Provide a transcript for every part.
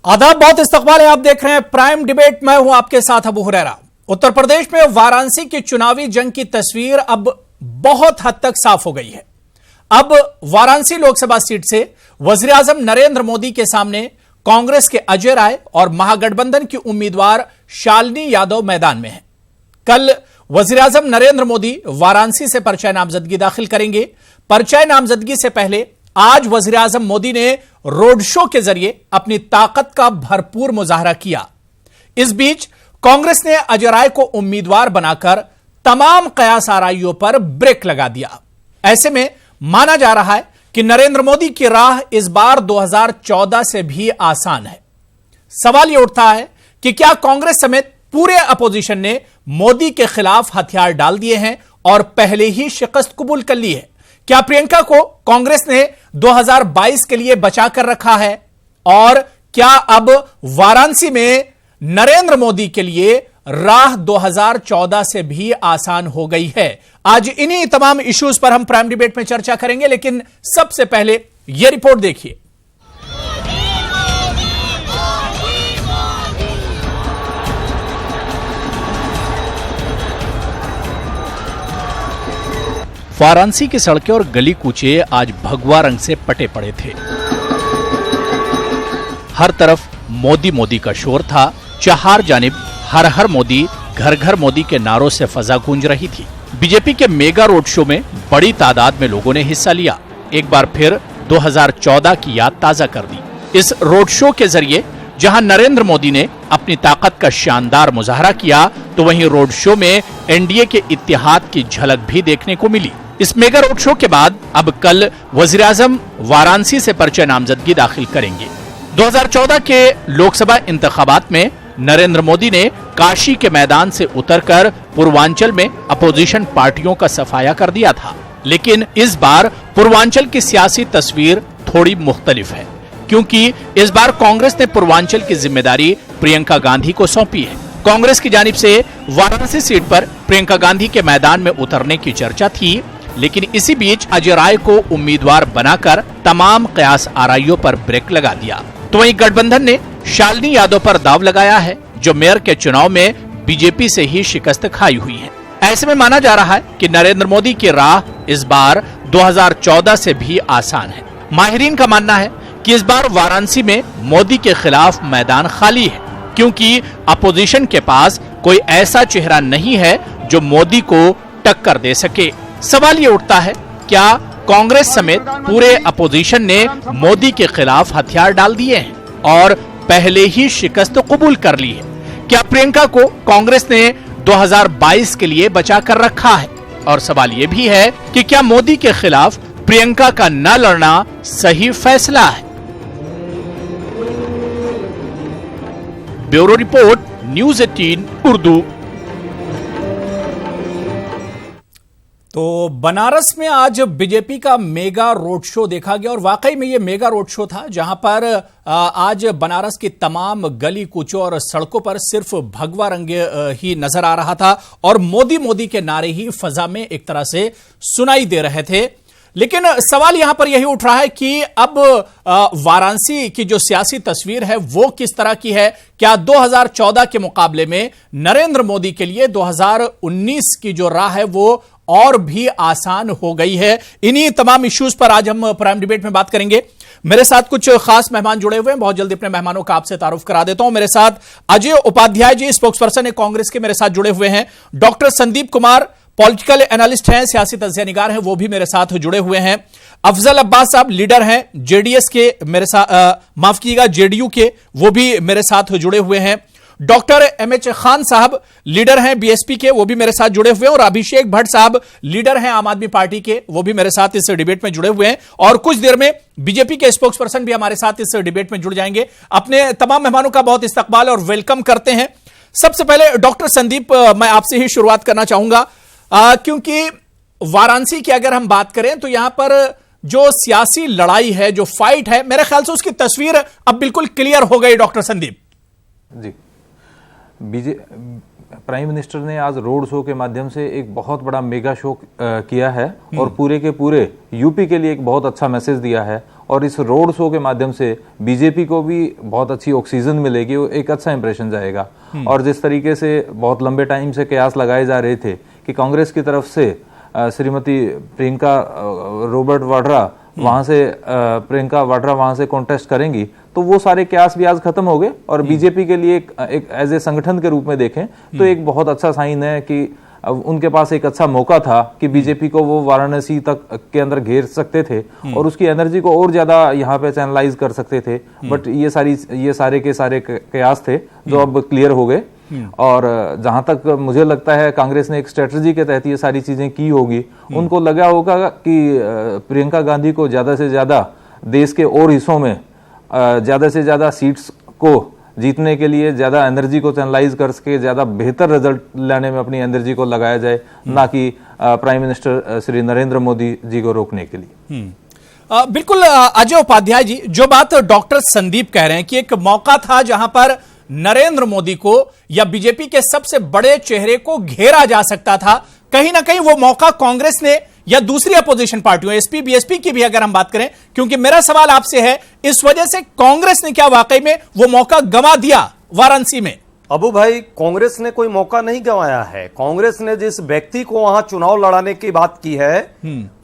आदाब, बहुत इस्तकबाल है। आप देख रहे हैं प्राइम डिबेट। मैं हूं आपके साथ अबू हुरैरा। उत्तर प्रदेश में वाराणसी की चुनावी जंग की तस्वीर अब बहुत हद तक साफ हो गई है। अब वाराणसी लोकसभा सीट से वजीर आजम नरेंद्र मोदी के सामने कांग्रेस के अजय राय और महागठबंधन की उम्मीदवार शालिनी यादव मैदान में हैं। कल वजीर आजम नरेंद्र मोदी वाराणसी से पर्चा नामजदगी दाखिल करेंगे। पर्चा नामजदगी से पहले आज वजीर आजम मोदी ने रोड शो के जरिए अपनी ताकत का भरपूर मुजाहरा किया। इस बीच कांग्रेस ने अजय राय को उम्मीदवार बनाकर तमाम कयास आराइयों पर ब्रेक लगा दिया। ऐसे में माना जा रहा है कि नरेंद्र मोदी की राह इस बार 2014 से भी आसान है। सवाल यह उठता है कि क्या कांग्रेस समेत पूरे अपोजिशन ने मोदी के खिलाफ हथियार डाल दिए हैं और पहले ही शिकस्त कबूल कर ली है? क्या प्रियंका को कांग्रेस ने 2022 के लिए बचा कर रखा है? और क्या अब वाराणसी में नरेंद्र मोदी के लिए राह 2014 से भी आसान हो गई है? आज इन्हीं तमाम इश्यूज पर हम प्राइम डिबेट में चर्चा करेंगे, लेकिन सबसे पहले यह रिपोर्ट देखिए। वाराणसी की सड़कें और गली कूचे आज भगवा रंग से पटे पड़े थे। हर तरफ मोदी मोदी का शोर था। चार जानिब हर हर मोदी, घर घर मोदी के नारों से फजा गूंज रही थी। बीजेपी के मेगा रोड शो में बड़ी तादाद में लोगों ने हिस्सा लिया। एक बार फिर 2014 की याद ताजा कर दी। इस रोड शो के जरिए जहां नरेंद्र मोदी ने अपनी ताकत का शानदार मुजाहरा किया, तो वहीं रोड शो में एनडीए के इत्तेहाद की झलक भी देखने को मिली। इस मेगा रोड शो के बाद अब कल वजीर आजम वाराणसी से पर्चा नामजदगी दाखिल करेंगे। 2014 के लोकसभा इंतखाबात में नरेंद्र मोदी ने काशी के मैदान से उतरकर पूर्वांचल में अपोजिशन पार्टियों का सफाया कर दिया था। लेकिन इस बार पूर्वांचल की सियासी तस्वीर थोड़ी मुख्तलिफ है, क्योंकि इस बार कांग्रेस ने पूर्वांचल की जिम्मेदारी प्रियंका गांधी को सौंपी है। कांग्रेस की जानिब से वाराणसी सीट पर प्रियंका गांधी के मैदान में उतरने की चर्चा थी, लेकिन इसी बीच अजय राय को उम्मीदवार बनाकर तमाम कयास आराइयों पर ब्रेक लगा दिया। तो वहीं गठबंधन ने शालिनी यादव पर दाव लगाया है, जो मेयर के चुनाव में बीजेपी से ही शिकस्त खाई हुई है। ऐसे में माना जा रहा है कि नरेंद्र मोदी की राह इस बार 2014 से भी आसान है। माहिरीन का मानना है कि इस बार वाराणसी में मोदी के खिलाफ मैदान खाली है, क्योंकि अपोजिशन के पास कोई ऐसा चेहरा नहीं है जो मोदी को टक्कर दे सके। सवाल ये उठता है, क्या कांग्रेस समेत पूरे अपोजिशन ने मोदी के खिलाफ हथियार डाल दिए हैं और पहले ही शिकस्त कबूल कर ली है? क्या प्रियंका को कांग्रेस ने 2022 के लिए बचा कर रखा है? और सवाल ये भी है कि क्या मोदी के खिलाफ प्रियंका का न लड़ना सही फैसला है? Bureau report, news 18 Urdu. तो बनारस में आज बीजेपी का मेगा रोड शो देखा गया और वाकई में यह मेगा रोड शो था, जहां पर आज बनारस की तमाम गली कूचों और सड़कों पर सिर्फ भगवा रंग ही नजर आ रहा था और मोदी मोदी के नारे ही फजा में एक तरह से सुनाई दे रहे थे। लेकिन सवाल यहां पर यही उठ रहा है कि अब वाराणसी की जो सियासी तस्वीर है वो किस तरह की है? क्या 2014 के मुकाबले में नरेंद्र मोदी के लिए 2019 की जो राह है वो और भी आसान हो गई है? इन्हीं तमाम इश्यूज पर आज हम प्राइम डिबेट में बात करेंगे। मेरे साथ कुछ खास मेहमान जुड़े हुए हैं। बहुत जल्दी अपने मेहमानों का आपसे तारुफ करा देता हूं। मेरे साथ अजय उपाध्याय जी, स्पोक्सपर्सन है कांग्रेस के, मेरे साथ जुड़े हुए हैं। Doctor Sandeep Kumar, political analyst हैं, सियासी तज्जिया निगार हैं, वो भी मेरे साथ जुड़े हुए हैं। अफजल अब्बास साहब लीडर हैं जेडीएस के, मेरे साथ माफ कीजिएगा जेडीयू के, वो भी मेरे साथ जुड़े हुए हैं। डॉक्टर एमएच खान साहब लीडर हैं बीएसपी के, वो भी मेरे साथ जुड़े हुए हैं। और अभिषेक भट्ट साहब लीडर हैं आम आदमी पार्टी के, वो भी मेरे साथ इस डिबेट में जुड़े हुए हैं। और कुछ देर में बीजेपी के स्पोक्सपर्सन भी हमारे साथ इस डिबेट में जुड़ जाएंगे। अपने तमाम मेहमानों का बहुत इस्तकबाल और वेलकम करते हैं। सबसे पहले डॉक्टर संदीप, मैं आपसे ही शुरुआत करना चाहूंगा, क्योंकि वाराणसी की अगर हम बात करें तो यहां पर जो सियासी लड़ाई है, जो फाइट है, मेरे ख्याल से उसकी तस्वीर अब बिल्कुल क्लियर हो गई। Doctor Sandeep ji, prime minister ने आज रोड शो के माध्यम से एक बहुत बड़ा मेगा शो किया है और पूरे के पूरे यूपी के लिए एक बहुत अच्छा मैसेज दिया है और इस रोड शो के माध्यम से बीजेपी को भी बहुत अच्छी ऑक्सीजन मिलेगी, एक अच्छा इंप्रेशन जाएगा। और जिस तरीके से बहुत लंबे टाइम से कयास लगाए जा रहे थे कि कांग्रेस की तरफ से श्रीमती प्रियंका रॉबर्ट वाड्रा वहां से प्रियंका वाड्रा वहां से कॉन्टेस्ट करेंगी, तो वो सारे कयास भी आज खत्म हो गए। और बीजेपी के लिए एक एज ए संगठन के रूप में देखें तो एक बहुत अच्छा साइन है कि उनके पास एक अच्छा मौका था कि बीजेपी को वो वाराणसी तक के अंदर घेर सकते थे और उसकी एनर्जी को और ज्यादा यहाँ पे चैनलाइज कर सकते थे। बट ये सारे के सारे कयास थे जो अब क्लियर हो गए। और जहां तक मुझे लगता है कांग्रेस ने एक स्ट्रेटजी के तहत ये सारी चीजें की होगी। उनको लगा होगा कि प्रियंका गांधी को ज्यादा से ज्यादा देश के और हिस्सों में ज्यादा से ज्यादा सीट्स को जीतने के लिए ज्यादा एनर्जी को चैनलाइज कर सके, ज्यादा बेहतर रिजल्ट लाने में अपनी एनर्जी को लगाया जाए, ना कि प्राइम मिनिस्टर श्री नरेंद्र मोदी जी को रोकने के लिए। बिल्कुल अजय उपाध्याय जी, जो बात डॉक्टर संदीप कह रहे हैं कि एक मौका था जहां पर नरेंद्र मोदी को या बीजेपी के सबसे बड़े चेहरे को घेरा जा सकता था, कहीं ना कहीं वो मौका कांग्रेस ने या दूसरी अपोजिशन पार्टियों एसपी बीएसपी की भी अगर हम बात करें, क्योंकि मेरा सवाल आपसे है इस वजह से कांग्रेस ने क्या वाकई में वो मौका गंवा दिया वाराणसी में? अबू भाई, कांग्रेस ने कोई मौका नहीं गंवाया है। कांग्रेस ने जिस व्यक्ति को वहां चुनाव लड़ाने की बात की है,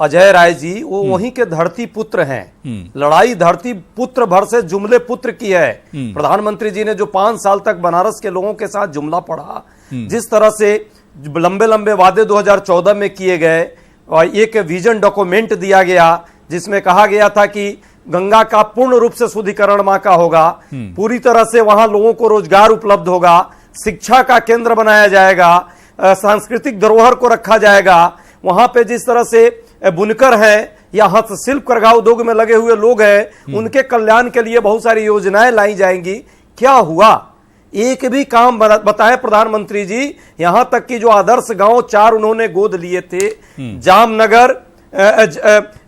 अजय राय जी, वो वहीं के धरती पुत्र हैं। लड़ाई धरती पुत्र भर से जुमले पुत्र की है। प्रधानमंत्री जी ने जो 5 साल तक बनारस के लोगों के साथ जुमला पढ़ा, जिस तरह से लंबे लंबे वादे 2014 में किए गए और एक विजन डॉक्यूमेंट दिया गया जिसमें कहा गया था कि गंगा का पूर्ण रूप से शुद्धिकरण मां का होगा, पूरी तरह से वहां लोगों को रोजगार उपलब्ध होगा, शिक्षा का केंद्र बनाया जाएगा, सांस्कृतिक धरोहर को रखा जाएगा, वहां पे जिस तरह से बुनकर हैं या हस्तशिल्प करघा उद्योग में लगे हुए लोग हैं, उनके कल्याण के लिए बहुत सारी योजनाएं लाई जाएंगी। क्या हुआ? एक भी काम बताए प्रधानमंत्री जी। यहां तक कि जो आदर्श गांव 4 उन्होंने गोद लिए थे, जामनगर,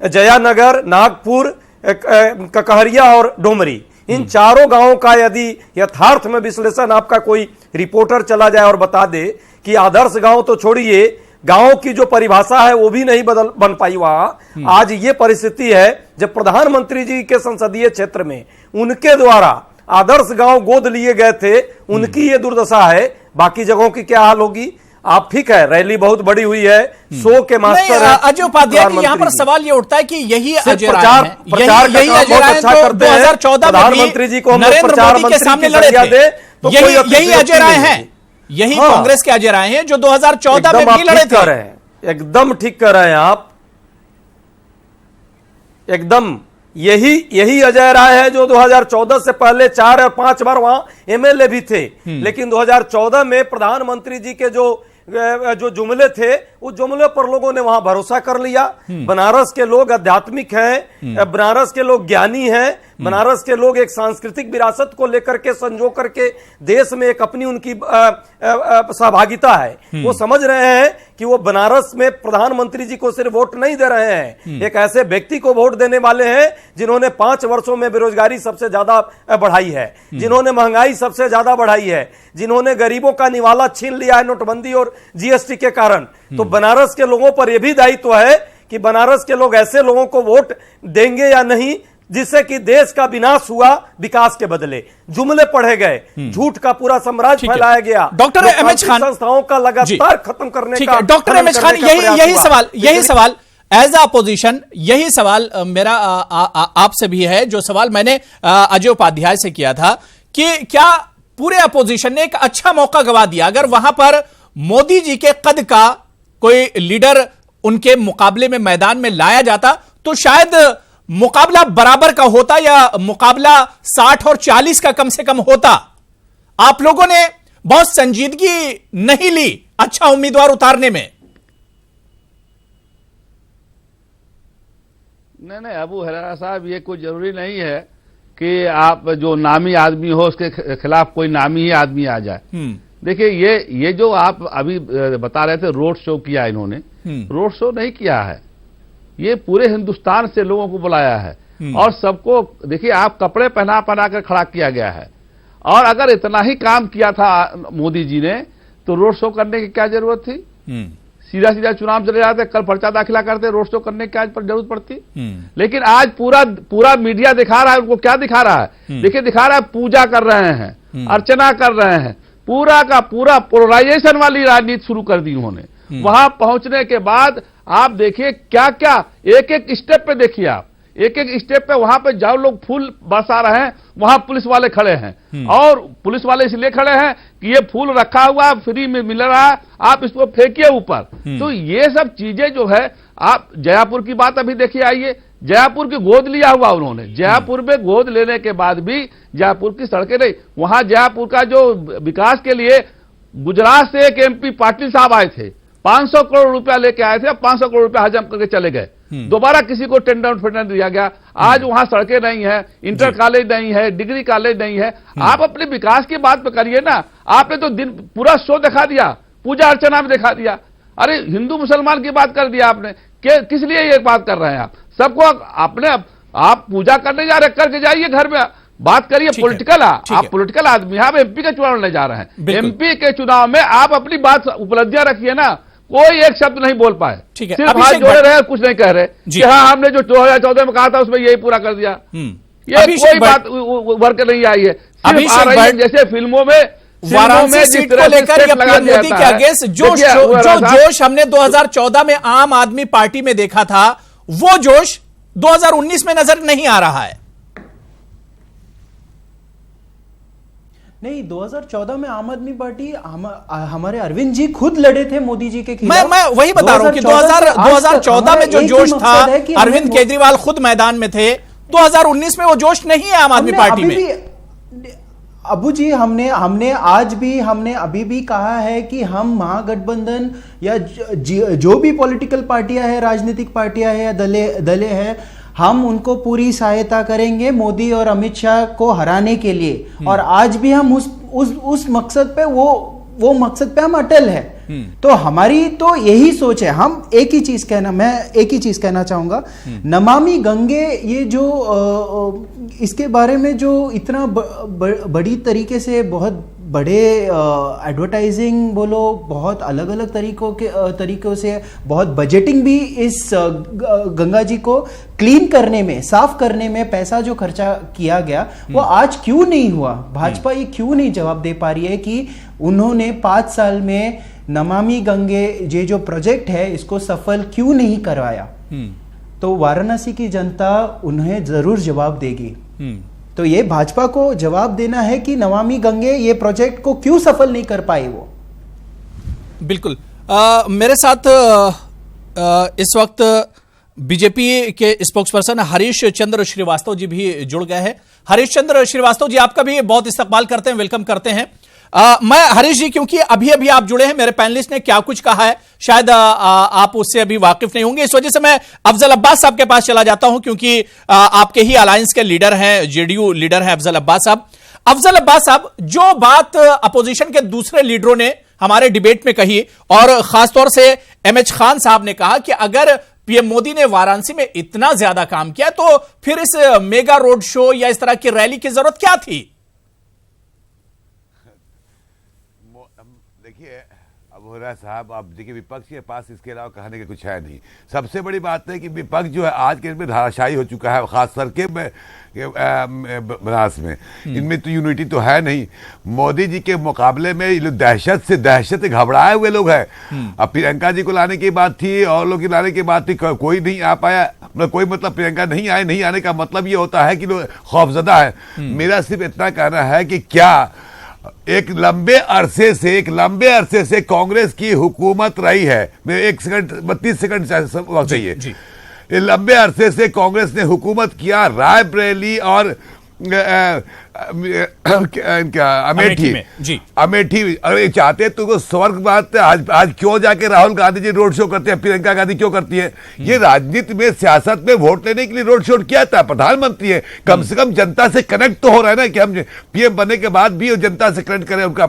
जयानगर, नागपुर, ककहरिया और डोमरी, इन चारों गांवों का यदि यथार्थ में विश्लेषण आपका कोई रिपोर्टर चला जाए और बता दे कि आदर्श गांव तो छोड़िए, गांव की जो परिभाषा है वो भी नहीं बन पाई वहां। आज ये परिस्थिति है जब प्रधानमंत्री जी के संसदीय क्षेत्र में उनके द्वारा आदर्श गांव गोद लिए गए थे, उनकी ये दुर्दशा है। बाकी जगहों की क्या हाल होगी? आप ठीक है, रैली बहुत बड़ी हुई है, शो के मास्टर है अजय उपाध्याय की। यहाँ पर सवाल ये उठता है कि यही अजय राय हैं, यही अजय राय अच्छा जो 2014 में प्रधानमंत्री जी को नरेंद्र मोदी के सामने लड़े थे, यही अजय राय हैं, यही कांग्रेस के अजय राय हैं जो 2014 में भी लड़े थे। एकदम ठीक कर रहे हैं आप, एकदम यही अजय राय है जो 2014 से पहले 4 और 5 बार वहां एमएलए भी थे। लेकिन 2014 में प्रधानमंत्री जी के जो जुमले थे, उस जुमले पर लोगों ने वहां भरोसा कर लिया। बनारस के लोग आध्यात्मिक हैं, बनारस के लोग ज्ञानी हैं, बनारस के लोग एक सांस्कृतिक विरासत को लेकर के संजो करके देश में एक अपनी उनकी सहभागिता है। वो समझ रहे हैं कि वो बनारस में प्रधानमंत्री जी को सिर्फ वोट नहीं दे रहे हैं, एक ऐसे व्यक्ति को वोट देने वाले हैं जिन्होंने 5 वर्षों में बेरोजगारी सबसे ज्यादा बढ़ाई है, जिन्होंने महंगाई सबसे ज्यादा बढ़ाई है, जिन्होंने गरीबों का निवाला छीन लिया है नोटबंदी और जीएसटी के कारण। तो बनारस के लोगों पर यह भी दायित्व है कि बनारस के लोग ऐसे लोगों को वोट देंगे या नहीं जिससे कि देश का विनाश हुआ विकास के बदले। जुमले पढ़े गए, झूठ का पूरा साम्राज्य फैलाया गया, डॉक्टर एमएच खान संस्थाओं का लगातार खत्म करने का। डॉक्टर एमएच खान, यही सवाल एज अ अपोजिशन, यही सवाल मेरा आपसे भी है, जो सवाल मैंने अजय उपाध्याय से किया था कि क्या पूरे अपोजिशन ने एक अच्छा मौका गवा दिया? अगर वहां पर मोदी जी के कद का कोई लीडर उनके मुकाबले में मैदान में लाया जाता तो शायद मुकाबला बराबर का होता या मुकाबला 60 और 40 का कम से कम होता। आप लोगों ने बहुत संजीदगी नहीं ली अच्छा उम्मीदवार उतारने में। नहीं अबू हरारा साहब, ये कोई जरूरी नहीं है कि आप जो नामी आदमी हो उसके खिलाफ कोई नामी ही आदमी आ जाए। देखिए ये जो आप अभी बता रहे थे रोड शो किया इन्होंने, रोड शो नहीं किया है, ये पूरे हिंदुस्तान से लोगों को बुलाया है और सबको देखिए आप कपड़े पहना कर खड़ा किया गया है। और अगर इतना ही काम किया था मोदी जी ने तो रोड शो करने की क्या जरूरत थी? सीधा सीधा चुनाव चले जाते, कल पर्चा दाखिला करते, रोड शो करने की आज पर जरूरत पड़ती। लेकिन आज पूरा मीडिया दिखा रहा है, उनको क्या दिखा रहा है? देखिए, दिखा रहा है पूजा कर रहे हैं, अर्चना कर रहे हैं, पूरा का पूरा पोलराइजेशन वाली राजनीति शुरू कर दी उन्होंने। वहां पहुंचने के बाद आप देखिए क्या क्या एक एक स्टेप पे देखिए, आप एक एक स्टेप पे वहां पे जाओ, लोग फूल बरसा रहे हैं, वहां पुलिस वाले खड़े हैं, और पुलिस वाले इसलिए खड़े हैं कि ये फूल रखा हुआ फ्री में मिल रहा है, आप इसको फेंकिए ऊपर। तो ये सब चीजें जो है, आप जयपुर की बात अभी देखिए, आइए, जयपुर की गोद लिया हुआ उन्होंने, जयपुर में गोद लेने के बाद भी जयपुर की सड़कें नहीं, वहां जयपुर का जो विकास के लिए गुजरात से एक एमपी पाटिल साहब आए थे, 500 करोड़ रुपया लेके आए थे, 500 करोड़ रुपया हजम करके चले गए, दोबारा किसी को टेंडर फिटेंडर दिया गया। आज वहां सड़कें नहीं है, इंटर कॉलेज नहीं है, डिग्री कॉलेज नहीं है। आप अपने विकास की बात पे करिए ना। आपने तो दिन पूरा शो दिखा दिया, पूजा अर्चना में दिखा दिया। अरे हिंदू मुसलमान की बात कर दिया आपने, किस लिए ये बात कर रहे हैं आप? सबको अपने आप पूजा करने जा रहे, करके जाइए घर में, बात करिए पॉलिटिकल। आप पॉलिटिकल आदमी, आप एमपी के चुनाव लड़ने जा रहे हैं, एमपी के चुनाव में आप अपनी बात उपलब्धियां रखिए ना। कोई एक शब्द नहीं बोल पाए, सिर्फ हाथ जोड़े रहे, कुछ नहीं कह रहे कि हाँ हमने जो 2014 में कहा था उसमें यही पूरा कर दिया। ये कोई बात उभर के नहीं आई है, सिर्फ आ रही है जैसे फिल्मों में वाराणसी सीट को लेकर या पीएम मोदी के अगेंस्ट जो जोश हमने 2014 में आम आदमी पार्टी में देखा था, वो जोश 2019 में नजर नहीं आ रहा है। नहीं, 2014 में आम आदमी पार्टी हमारे अरविंद जी खुद लड़े थे मोदी जी के खिलाफ। मैं वही बता रहा हूं कि 2014 में जो जोश था, अरविंद केजरीवाल खुद मैदान में थे। 2019 में वो जोश नहीं है आम आदमी पार्टी में। अबू जी, हमने अभी भी कहा है कि हम महागठबंधन या जो भी पॉलिटिकल पार्टियां हैं, राजनीतिक पार्टियां हैं या दले हैं, हम उनको पूरी सहायता करेंगे मोदी और अमित शाह को हराने के लिए। और आज भी हम उस मकसद पे वो मकसद पे हम अटल है। तो हमारी तो यही सोच है। मैं एक ही चीज कहना चाहूंगा, नमामि गंगे, ये जो इसके बारे में जो इतना बड़ी तरीके से बहुत बड़े एडवर्टाइजिंग बोलो, बहुत अलग अलग तरीकों से बहुत बजटिंग भी इस गंगा जी को क्लीन करने में, साफ करने में पैसा जो खर्चा किया गया, वो आज क्यों नहीं हुआ? भाजपा ये क्यों नहीं जवाब दे पा रही है कि उन्होंने 5 साल में नमामि गंगे ये जो प्रोजेक्ट है इसको सफल क्यों नहीं करवाया? तो वाराणसी की जनता उन्हें जरूर जवाब देगी। तो ये भाजपा को जवाब देना है कि नमामि गंगे ये प्रोजेक्ट को क्यों सफल नहीं कर पाई वो। बिल्कुल। मेरे साथ इस वक्त बीजेपी के स्पोक्सपर्सन हरीश चंद्र श्रीवास्तव जी भी जुड़ गए हैं। हरीश चंद्र श्रीवास्तव जी, आपका भी बहुत इस्तकबाल करते हैं, वेलकम करते हैं। मैं हरीश जी, क्योंकि अभी आप जुड़े हैं, मेरे पैनलिस्ट ने क्या कुछ कहा है शायद आप उससे अभी वाकिफ नहीं होंगे, इस वजह से मैं अफजल अब्बास साहब के पास चला जाता हूं, क्योंकि आपके ही अलायंस के लीडर हैं, जेडीयू लीडर हैं अफजल अब्बास साहब। अफजल अब्बास साहब, जो बात अपोजिशन के दूसरे लीडरों ने हमारे डिबेट में कही, और खासतौर से एमएच खान साहब ने कहा कि अगर पीएम मोदी ने वाराणसी में इतना ज्यादा काम किया तो फिर इस मेगा रोड शो या इस तरह की रैली की जरूरत क्या थी? साहब, आप देखिए, विपक्ष के पास इसके अलावा कहने के कुछ है नहीं। सबसे बड़ी बात है कि विपक्ष जो है आज के इसमें धाराशायी हो चुका है, खासकर के बनारस में। इनमें तो यूनिटी तो है नहीं। मोदी जी के मुकाबले में ये लोग दहशत से घबराए हुए लोग हैं। अब प्रियंका जी को लाने की बात थी और लोग लाने की बात थी, कोई नहीं आ पाया। कोई मतलब प्रियंका नहीं आने का मतलब ये होता है कि लोग खौफजदा है। मेरा सिर्फ इतना कहना है कि क्या एक लंबे अरसे से कांग्रेस की हुकूमत रही है। मैं 32 सेकंड चाहिए। ये लंबे अरसे से कांग्रेस ने हुकूमत किया रायबरेली और अमेठी। अरे चाहते तो स्वर्ग बात है। आज क्यों जाके राहुल गांधी जी रोड शो करते हैं, प्रियंका गांधी क्यों करती है? ये राजनीति में, सियासत में वोट लेने के लिए रोड शो किया था। प्रधानमंत्री है, कम से कम जनता से कनेक्ट तो हो रहा है ना, कि हम पीएम बनने के बाद भी जनता से कनेक्ट करें। उनका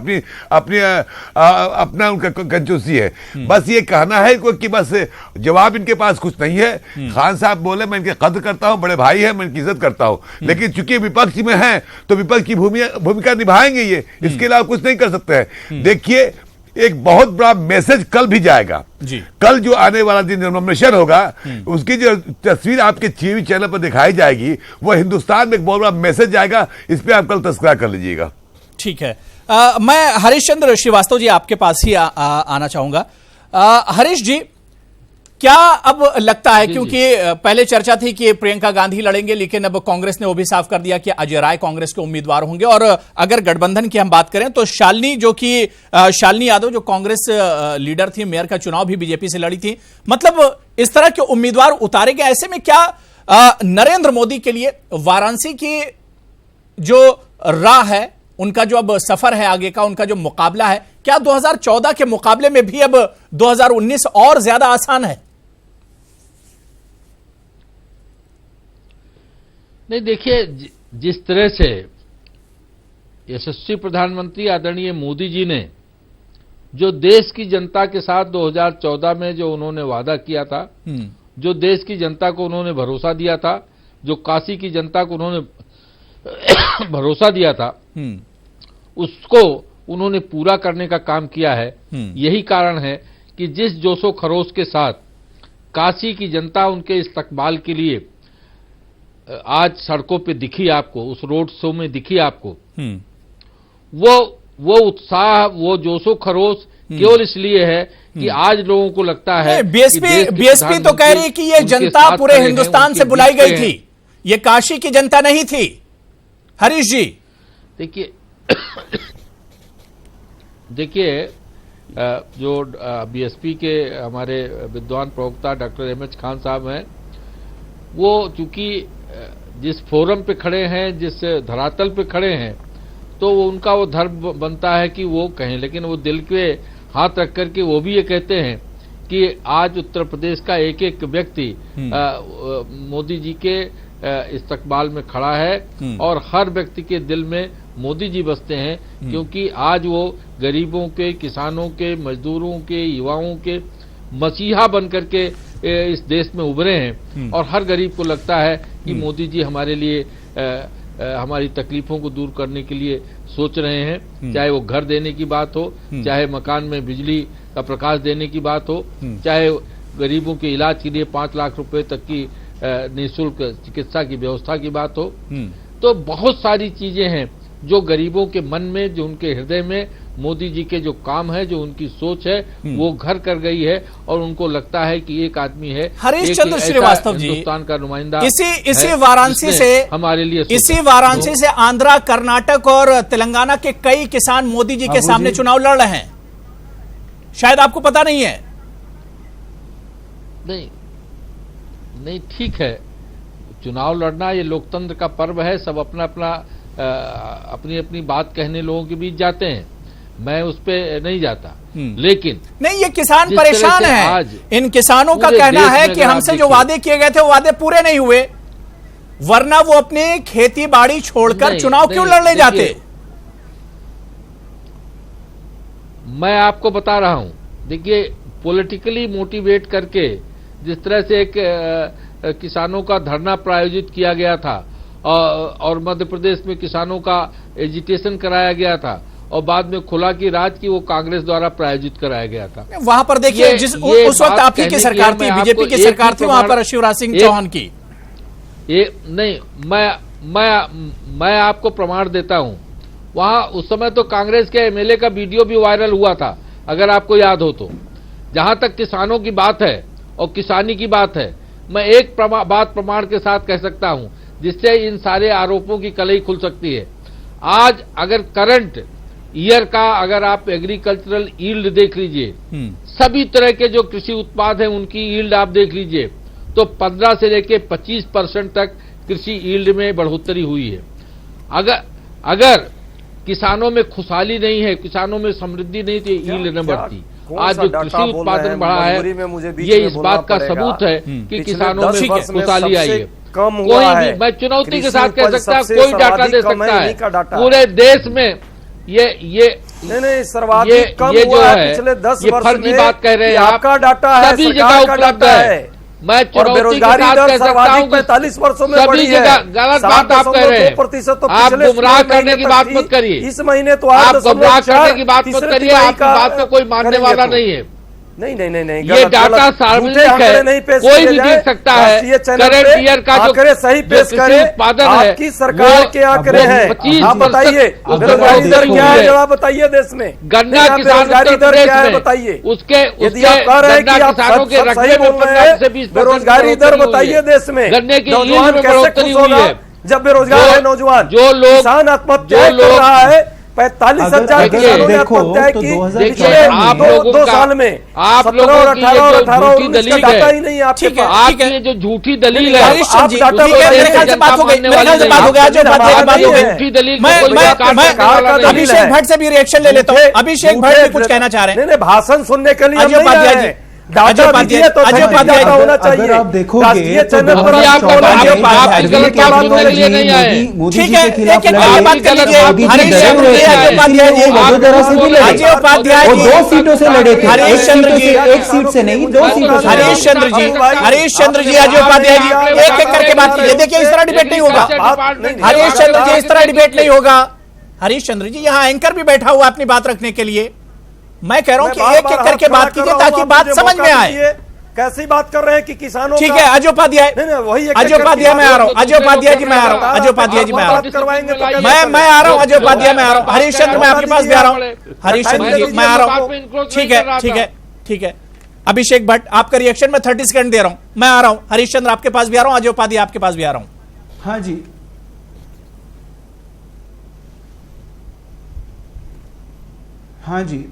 अपना उनका कंजूसी है। बस ये कहना है कि बस जवाब इनके पास कुछ नहीं है। खान साहब बोले, मैं इनके कद्र करता हूं, बड़े भाई है, मैं इनकी इज्जत करता हूं, लेकिन चूंकि विपक्ष में है तो विपक्ष की भूमिका निभाएंगे ये, इसके अलावा कुछ नहीं कर सकते हैं। देखिए, एक बहुत बड़ा मैसेज कल भी जाएगा जी। कल जो आने वाला दिन नॉमिनेशन होगा उसकी जो तस्वीर आपके टीवी चैनल पर दिखाई जाएगी वो हिंदुस्तान में एक बहुत बड़ा मैसेज जाएगा। इस पे आप कल तस्करा कर लीजिएगा। ठीक है। मैं हरीश चंद्र श्रीवास्तव जी आपके पास ही आना चाहूंगा। हरीश जी, क्या अब लगता है, क्योंकि पहले चर्चा थी कि प्रियंका गांधी लड़ेंगे, लेकिन अब कांग्रेस ने वो भी साफ कर दिया कि अजय राय कांग्रेस के उम्मीदवार होंगे, और अगर गठबंधन की हम बात करें तो शालिनी यादव जो कांग्रेस लीडर थी, मेयर का चुनाव भी बीजेपी से लड़ी थी, मतलब इस तरह के उम्मीदवार उतारे गए। ऐसे में क्या नरेंद्र मोदी के लिए वाराणसी की जो राह है, उनका जो अब सफर है आगे का, उनका जो मुकाबला है, क्या 2014 के मुकाबले में भी अब 2019 और ज्यादा आसान है? नहीं, देखिए, जिस तरह से यशस्वी प्रधानमंत्री आदरणीय मोदी जी ने जो देश की जनता के साथ 2014 में जो उन्होंने वादा किया था, जो देश की जनता को उन्होंने भरोसा दिया था, जो काशी की जनता को उन्होंने भरोसा दिया था, उसको उन्होंने पूरा करने का काम किया है। यही कारण है कि जिस जोशो खरोश के साथ काशी की जनता उनके इस्तकबाल के लिए आज सड़कों पे दिखी आपको, उस रोड शो में दिखी आपको, वो उत्साह, वो जोशो खरोश केवल इसलिए है कि आज लोगों को लगता है बीएसपी तो कह रही है कि ये जनता पूरे हिंदुस्तान से बुलाई गई थी, ये काशी की जनता नहीं थी। हरीश जी, देखिए, जो बीएसपी के हमारे विद्वान प्रवक्ता डॉक्टर एमएच खान साहब हैं, वो चूंकि जिस फोरम पे खड़े हैं, जिस धरातल पे खड़े हैं, तो उनका वो धर्म बनता है कि वो कहें, लेकिन वो दिल के हाथ रख करके वो भी ये कहते हैं कि आज उत्तर प्रदेश का एक एक व्यक्ति मोदी जी के इस्तकबाल में खड़ा है और हर व्यक्ति के दिल में मोदी जी बसते हैं, क्योंकि आज वो गरीबों के, किसानों के, मजदूरों के, युवाओं के मसीहा बन करके इस देश में उभरे हैं, और हर गरीब को लगता है कि मोदी जी हमारे लिए हमारी तकलीफों को दूर करने के लिए सोच रहे हैं, चाहे वो घर देने की बात हो, चाहे मकान में बिजली का प्रकाश देने की बात हो, चाहे गरीबों के इलाज के लिए 5 लाख रुपए तक की निःशुल्क चिकित्सा की व्यवस्था की बात हो। तो बहुत सारी चीजें हैं जो गरीबों के मन में, जो उनके हृदय में मोदी जी के जो काम है, जो उनकी सोच है, वो घर कर गई है, और उनको लगता है कि एक आदमी है, हरीश चंद्र श्रीवास्तव जी, हिंदुस्तान का नुमाइंदा इसी वाराणसी से हमारे लिए, इसी वाराणसी से आंध्रा, कर्नाटक और तेलंगाना के कई किसान मोदी जी के सामने चुनाव लड़ रहे हैं, शायद आपको पता नहीं है। नहीं, ठीक है, चुनाव लड़ना ये लोकतंत्र का पर्व है, सब अपना अपना अपनी अपनी बात कहने लोगों के बीच जाते हैं, मैं उस पे नहीं जाता, लेकिन नहीं, ये किसान परेशान हैं। इन किसानों का कहना है कि हमसे जो वादे किए गए थे वो वादे पूरे नहीं हुए, वरना वो अपनी खेती बाड़ी छोड़कर चुनाव क्यों लड़ने जाते। मैं आपको बता रहा हूं, देखिए, पॉलिटिकली मोटिवेट करके जिस तरह से एक किसानों का धरना प्रायोजित किया गया था, और मध्य प्रदेश में किसानों का एजिटेशन कराया गया था, और बाद में खुला की राज की वो कांग्रेस द्वारा प्रायोजित कराया गया था। वहां पर देखिए, उस वक्त आप ही की सरकार थी, बीजेपी की सरकार थी, वहां पर शिवराज सिंह चौहान की। नहीं, मैं आपको प्रमाण देता हूं, वहां उस समय तो कांग्रेस के एमएलए का वीडियो भी वायरल हुआ था, अगर आपको याद हो तो। जहां तक किसानों की बात है और किसानी की बात है, मैं एक बात प्रमाण के साथ कह सकता हूं, जिससे इन सारे आरोपों की कलई खुल सकती है। आज अगर करंट ईयर का अगर आप एग्रीकल्चरल यील्ड देख लीजिए, सभी तरह के जो कृषि उत्पाद हैं उनकी यील्ड आप देख लीजिए, तो 15 से लेके 25% तक कृषि यील्ड में बढ़ोतरी हुई है। अगर किसानों में खुशहाली नहीं है, किसानों में समृद्धि नहीं थी, यील्ड न बढ़ती। आज जो कृषि उत्पादन बढ़ा है, ये इस बात का सबूत है कि किसानों में खुशहाली आई है। कोई भी, मैं चुनौती के साथ कह सकता हूं, कोई डाटा दे सकता है पूरे देश में ये सर्वाधिक कम ये हुआ जो है है, पिछले 10 ये वर्ष फर्जी में। बात कह रहे हैं आप, आपका डाटा है, सभी जगह उपलब्ध है, मैं और चुनौती के बेरोजगारी साथ दर कह सकता हूं सर्वाधिक कि 45 वर्षों में सभी बढ़ी है। जगह गलत बात आप कह रहे हैं। 2% तो आप पिछले गुमराह महीने करने की तक बात थी। मत करिए। इस महीने तो आप गुमराह 8.4 करने की बात मत तीसरे करिए, तिमाही आपकी का बात को कोई मानने करेंगे वाला तो। नहीं है। नहीं, ये गलत, डाटा गलत। सार्वजनिक झूठे आंकड़े है, नहीं पेश कोई किए भी जाएं। देख सकता है। राष्ट्रीय चैनल करंट पे ईयर का आंकड़े सही जो पेश कृषि करे। उत्पादन है, आपकी सरकार के आंकड़े वो हैं। 25% आप बताइए उसमें बेरोजगारी दर बढ़ोतरी क्या हुई है, है। जवाब बताइए देश में। गन्ना नहीं, आप किसान बेरोजगारी उत्तर दर प्रदेश क्या है में बताइए। उसके यदि आप कह रहे हैं गन्ना कि आप किसानों के सब रकबे सही में बोल रहे 15 से हैं, 20% बेरोजगारी दर बढ़ोतरी बताइए हुई है। देश में। गन्ने की नौजवान yield में कैसे बढ़ोतरी खुश हुई होगा है। जब बेरोजगार है नौजवान? जो लोग किसान आत्महत्या कर रहा है, 45,000 अगर किसानों ने देखो आत्महत्या तो की 2014 पिछले में दो साल में। आप 17 लोगों और की 18 ये और जो 18 और झूठी 19 का दलील डाटा है, ही नहीं है आपके ठीक है, पास। ठीक है। आपकी ये जो झूठी दलील है, आप जी, डाटा ठीक है, बताइए। मेरे ख्याल से बात हो गई, मेरे ख्याल से बात हो गया। आज उपाध्याय की बात हो गई। झूठी दलील मैं को कोई मैं सरकार मैं करने वाला नहीं है। अभिषेक भट्ट से भी रिएक्शन ले लेता हूँ। अभिषेक भट्ट भी कुछ कहना चाह रहे हैं। नहीं, भाषण सुनने के लिए हम अजय नहीं उपाध्याय आए जी, हैं। डाटा अजय उपाध्याय, दीजिए तो अजय सही उपाध्याय डाटा जी, होना अगर चाहिए। आप देखोगे राष्ट्रीय तो चैनल पर 2014 आप में गलत बात अरविंद सुनने के लिए केजरीवाल नहीं जी आए। मोदी ठीक जी है, के खिलाफ एक-एक लड़े। बात कर लीजिए। मोदी जी हरीश डरे चंद्र हुए जी, थे, अजय उपाध्याय जी, इसलिए वो वडोदरा से भी लड़े। अजय उपाध्याय वो जी, 2 सीटों से लड़े थे। हरीश एक चंद्र सीटों जी, से, एक सीट से नहीं, 2 सीटों से लड़े। हरीश चंद्र जी, हरीश चंद्र जी, अजय उपाध्याय जी, एक एक करके बात कीजिए। देखिए, इस तरह डिबेट नहीं होगा। हरीश चंद्र जी, इस तरह डिबेट नहीं होगा। हरीश चंद्र जी, यहाँ एंकर भी बैठा हुआ अपनी बात रखने के लिए। मैं कह रहा हूं कि एक एक करके बात कीजिए ताकि बात समझ में आए। कैसी बात कर रहे हैं कि किसानों ठीक का- है, अजय उपाध्याय, नहीं, वही एक- अजय उपाध्याय मैं आ रहा हूं, अजय उपाध्याय जी मैं आ रहा हूं, अजय उपाध्याय जी मैं आ रहा हूं, करवाएंगे तो मैं आ रहा हूं, अजय उपाध्याय मैं आ रहा हूं, हरीश चंद्र मैं आपके पास भी आ रहा हूं, हरीश चंद्र जी मैं आ रहा हूं। ठीक है, ठीक है, ठीक है। अभिषेक भट्ट, आपका रिएक्शन मैं 30 सेकंड दे रहा हूं, मैं आ रहा हूं। हरीश चंद्र आपके पास भी आ रहा हूं, अजय उपाध्याय आपके पास भी आ रहा हूं। हाँ जी, हाँ जी,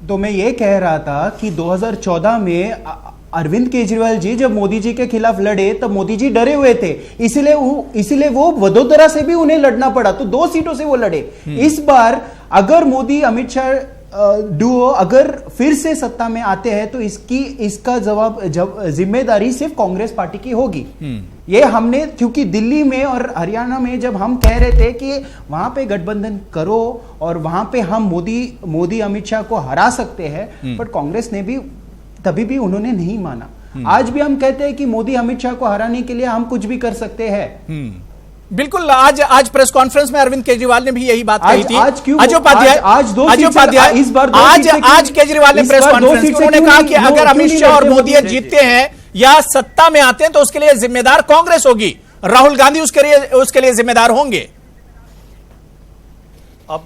तो मैं ये कह रहा था कि 2014 में अरविंद केजरीवाल जी जब मोदी जी के खिलाफ लड़े तब मोदी जी डरे हुए थे, इसीलिए वो वडोदरा से भी उन्हें लड़ना पड़ा, तो 2 सीटों से वो लड़े। इस बार अगर मोदी अमित शाह डुओ अगर फिर से सत्ता में आते हैं तो इसका जिम्मेदारी सिर्फ कांग्रेस पार्टी की होगी। ये हमने, क्योंकि दिल्ली में और हरियाणा में जब हम कह रहे थे कि वहां पे गठबंधन करो और वहां पे हम मोदी अमित शाह को हरा सकते हैं, पर कांग्रेस ने भी तभी भी उन्होंने नहीं माना। आज भी हम कहते हैं कि मोदी अमित शाह को हराने के लिए हम कुछ भी कर सकते हैं। बिल्कुल, आज प्रेस कॉन्फ्रेंस में अरविंद केजरीवाल ने भी यही बात कही थी। आज क्यों? अजय उपाध्याय, आज 2 अजय उपाध्याय, इस बार आज केजरीवाल ने प्रेस कॉन्फ्रेंस में उन्होंने कहा कि अगर अमित शाह और मोदी जीतते हैं या सत्ता में आते हैं तो उसके लिए जिम्मेदार कांग्रेस होगी, राहुल गांधी उसके लिए जिम्मेदार होंगे। अब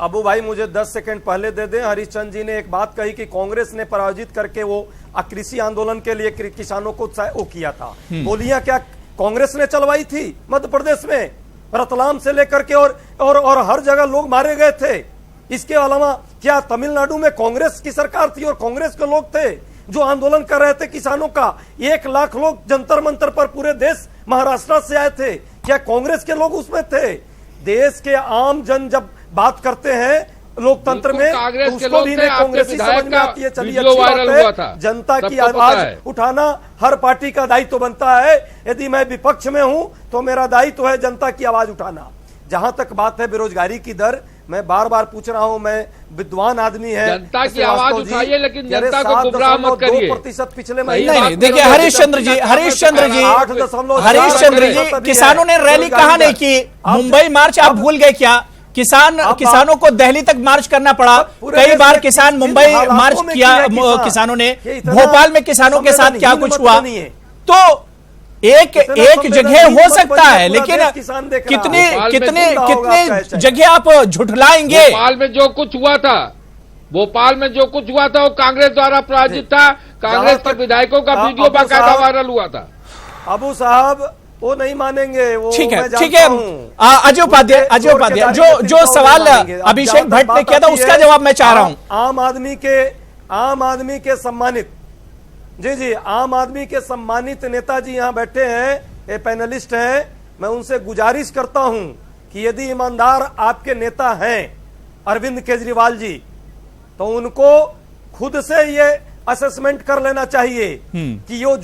अबू भाई मुझे 10 सेकंड पहले दे दें। हरिश्चंद्र जी ने एक बात कही कि कांग्रेस ने पराजित करके वो कृषि आंदोलन के लिए किसानों को वो किया था। गोलियां क्या कांग्रेस ने चलवाई थी मध्य प्रदेश में, रतलाम से लेकर के और हर जगह लोग मारे गए थे। इसके अलावा क्या तमिलनाडु में कांग्रेस की सरकार थी और कांग्रेस के लोग थे जो आंदोलन कर रहे थे किसानों का? 1 लाख लोग जंतर मंतर पर पूरे देश महाराष्ट्र से आए थे, क्या कांग्रेस के लोग उसमें थे? देश के आम जन जब बात करते हैं लोकतंत्र में तो उसको भी कांग्रेसी समझ में आती है। चलिए, अच्छी बात है, जनता की आवाज उठाना हर पार्टी का दायित्व बनता है। यदि मैं विपक्ष में हूं तो मेरा दायित्व है जनता की आवाज उठाना। जहां तक बात है बेरोजगारी की दर, मैं बार बार पूछ रहा हूं, मैं विद्वान आदमी है, जनता की आवाज उठाइए लेकिन जनता को गुमराह मत करिए। 7.2% पिछले महीने। नहीं, देखिए हरीश चंद्र जी, किसानों ने रैली कहां नहीं की? मुंबई मार्च आप भूल गए क्या? किसानों को दिल्ली तक मार्च करना पड़ा। कई बार किसान मुंबई मार्च किया किसानों ने। भोपाल में किसानों के साथ क्या कुछ हुआ? तो एक जगह हो सकता है, लेकिन कितने जगह आप झुठलाएंगे? भोपाल में जो कुछ हुआ था वो कांग्रेस द्वारा पराजित था। कांग्रेस के विधायकों का वीडियो बाकायदा वायरल हुआ था। अबू साहब वो नहीं मानेंगे। वो ठीक है, ठीक है। अजय उपाध्याय जो सवाल अभिषेक भट्ट ने किया था उसका जवाब मैं चाह रहा हूं। आम आदमी के सम्मानित, जी, आम आदमी के सम्मानित नेताजी यहाँ बैठे हैं, ये पैनलिस्ट हैं। मैं उनसे गुजारिश करता हूं कि यदि ईमानदार आपके नेता हैं अरविंद केजरीवाल जी, तो उनको खुद से ये असेसमेंट कर लेना चाहिए कि यो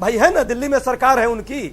भाई है ना, दिल्ली में सरकार है उनकी,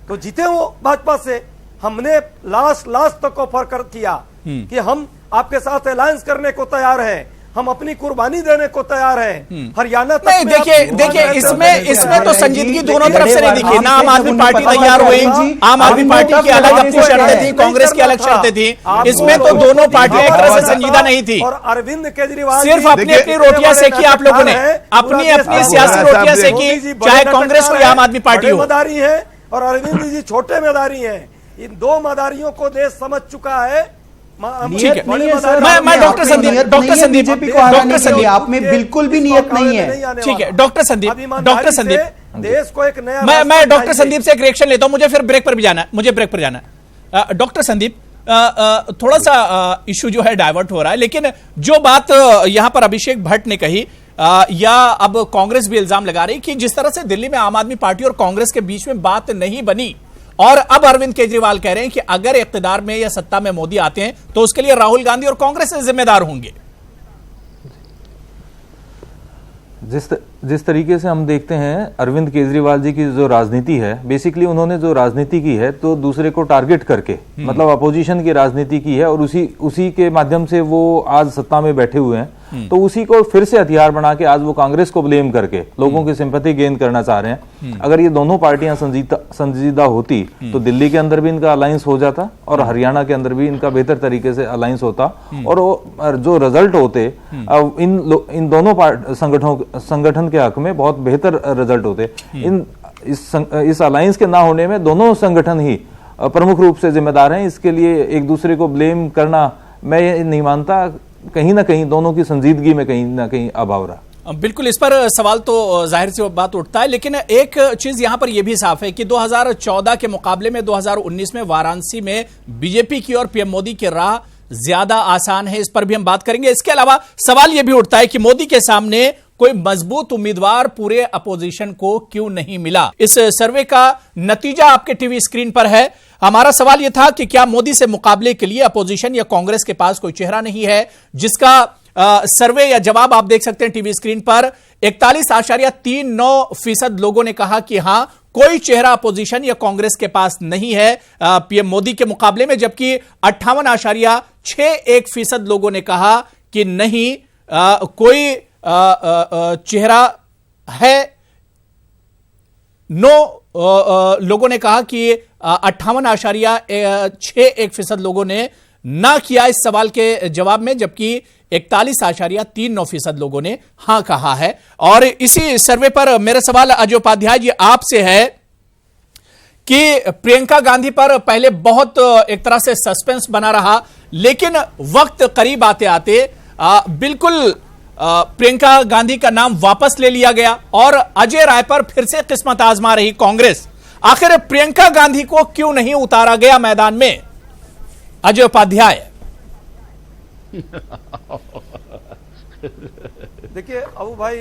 तो जीते हो भाजपा से। हमने लास्ट तक ऑफर किया कि हम आपके साथ अलायंस करने को तैयार हैं। हम अपनी कुर्बानी देने को तैयार हैं। हरियाणा तक नहीं, में देखिए इसमें तो संजीदगी दोनों तरफ से नहीं दिखी ना। आम आदमी पार्टी तैयार हुई, आम आदमी पार्टी की अलग अपनी शर्तें थी, कांग्रेस की अलग शर्तें थी, इसमें तो दोनों पार्टियां एक तरह से संजीदा नहीं थी। और अरविंद केजरीवाल सिर्फ अपनी अपनी रोटियां सेकी आप लोगों ने, अपनी अपनी सियासी रोटियां सेकी, चाहे कांग्रेस हो या आम आदमी पार्टी हो। मदारी है और अरविंद जी छोटे मदारी हैं। इन दो मदारियों को देश समझ चुका है। ठीक है, मैं डॉक्टर संदीप बीजेपी को हराने के लिए आप में बिल्कुल भी नियत नहीं है। ठीक है, डॉक्टर संदीप देश को एक नया मैं डॉक्टर संदीप से एक रिएक्शन लेता हूं, मुझे फिर ब्रेक पर भी जाना है, डॉक्टर संदीप थोड़ा सा इश्यू जो है डाइवर्ट हो रहा है, लेकिन जो बात यहां पर अभिषेक भट्ट ने कही या अब कांग्रेस भी इल्जाम लगा रही कि जिस तरह से दिल्ली में आम आदमी पार्टी और कांग्रेस के बीच में बात नहीं बनी, और अब अरविंद केजरीवाल कह रहे हैं कि अगर इख्तिदार में या सत्ता में मोदी आते हैं तो उसके लिए राहुल गांधी और कांग्रेस जिम्मेदार होंगे। जिस तरीके से हम देखते हैं अरविंद केजरीवाल जी की जो राजनीति है, बेसिकली उन्होंने जो राजनीति की है तो दूसरे को टारगेट करके, मतलब अपोजिशन की राजनीति की है, और उसी के माध्यम से वो आज सत्ता में बैठे हुए हैं। तो उसी को फिर से हथियार बना के आज वो कांग्रेस को ब्लेम करके लोगों की सिंपैथी गेन करना चाह रहे हैं। अगर ये दोनों पार्टियां संजीदा होती तो दिल्ली के अंदर भी इनका अलायंस हो जाता और हरियाणा के अंदर भी इनका बेहतर तरीके से अलायंस होता, और जो रिजल्ट होते इन दोनों संगठन के हक में बहुत बेहतर रिजल्ट होते। इस अलायंस के ना होने में दोनों संगठन ही प्रमुख रूप से जिम्मेदार हैं। इसके लिए एक दूसरे को ब्लेम करना मैं ये नहीं मानता, कहीं ना कहीं दोनों की संजीदगी में कहीं ना कहीं अभाव रहा। बिल्कुल, इस पर सवाल तो जाहिर सी बात उठता है, लेकिन एक चीज यहां पर यह भी साफ है कि 2014 के मुकाबले में 2019 में वाराणसी में बीजेपी की और पीएम मोदी की राह ज्यादा आसान है। इस पर भी हम बात करेंगे। इसके अलावा सवाल यह भी उठता है कि मोदी के सामने कोई मजबूत उम्मीदवार पूरे अपोजिशन को क्यों नहीं मिला। इस सर्वे का नतीजा आपके टीवी स्क्रीन पर है। हमारा सवाल यह था कि क्या मोदी से मुकाबले के लिए अपोजिशन या कांग्रेस के पास कोई चेहरा नहीं है, जिसका सर्वे या जवाब आप देख सकते हैं टीवी स्क्रीन पर। 41.39% लोगों ने कहा कि हां, कोई चेहरा अपोजिशन या कांग्रेस के पास नहीं है पीएम मोदी के मुकाबले में, जबकि 58.61% लोगों ने कहा कि नहीं, कोई चेहरा है। लोगों ने कहा कि 58.61% लोगों ने ना किया इस सवाल के जवाब में, जबकि 41.39% लोगों ने हां कहा है। और इसी सर्वे पर मेरा सवाल अजय उपाध्याय जी आपसे है कि प्रियंका गांधी पर पहले बहुत एक तरह से सस्पेंस बना रहा, लेकिन वक्त करीब आते आते बिल्कुल प्रियंका गांधी का नाम वापस ले लिया गया और अजय राय पर फिर से किस्मत आजमा रही कांग्रेस। आखिर प्रियंका गांधी को क्यों नहीं उतारा गया मैदान में, अजय उपाध्याय? देखिए अबू भाई,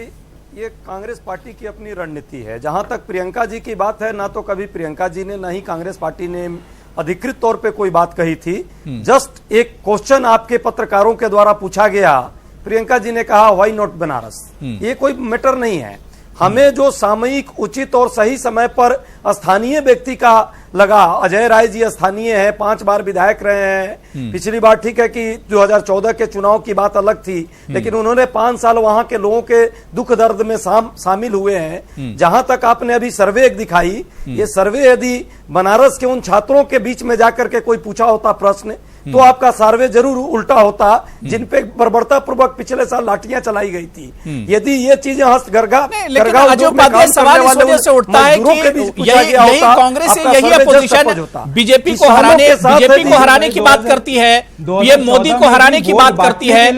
ये कांग्रेस पार्टी की अपनी रणनीति है। जहां तक प्रियंका जी की बात है, ना तो कभी प्रियंका जी ने, ना ही कांग्रेस पार्टी ने अधिकृत तौर पे कोई बात कही थी। जस्ट एक क्वेश्चन आपके पत्रकारों के द्वारा पूछा गया, प्रियंका जी ने कहा व्हाई नॉट बनारस। ये कोई मैटर नहीं है। हमें जो सामयिक, उचित और सही समय पर स्थानीय व्यक्ति का लगा, अजय राय जी स्थानीय है, 5 बार विधायक रहे हैं। पिछली बार ठीक है कि 2014 के चुनाव की बात अलग थी, लेकिन उन्होंने 5 साल वहां के लोगों के दुख दर्द में शामिल हुए हैं। जहां तक आपने अभी सर्वे एक दिखाई, ये सर्वे यदि बनारस के उन छात्रों के बीच में जाकर के कोई पूछा होता प्रश्न, तो आपका सर्वे जरूर उल्टा होता, जिन पे बर्बरता पूर्वक पिछले साल लाठियां चलाई गई थी। यदि ये चीजें हस्तगर्गा सवाल इस वजह से उठता है कि यही कांग्रेस यही अपोजिशन बीजेपी को हराने की बात करती है, पीएम मोदी को हराने की बात करती है,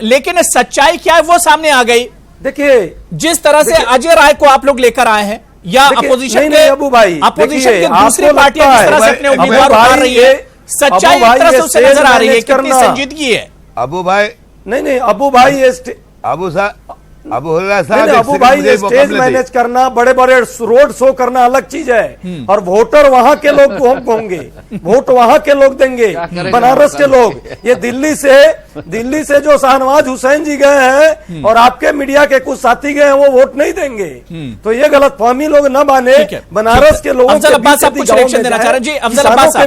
लेकिन सच्चाई क्या है वो सामने आ गई। देखिए जिस तरह से अजय राय को आप लोग लेकर आए हैं, या अपोजिशन के दूसरी पार्टियां जिस तरह से अपने उम्मीदवार उतार रही है, सच्चाई एक तरह से उसे नजर आ रही है, कितनी संजीदगी है। अबू भाई नहीं अबू भाई, अबू भाई ये स्टेज मैनेज करना, बड़े बड़े रोड शो करना अलग चीज है, और वोटर वहां के लोग होंगे, वोट वहां के लोग देंगे, बनारस के लोग। ये दिल्ली से जो शाहनवाज हुसैन जी गए हैं और आपके मीडिया के कुछ साथी गए हैं, वो वोट नहीं देंगे। तो ये गलतफहमी लोग न माने। बनारस के लोगों के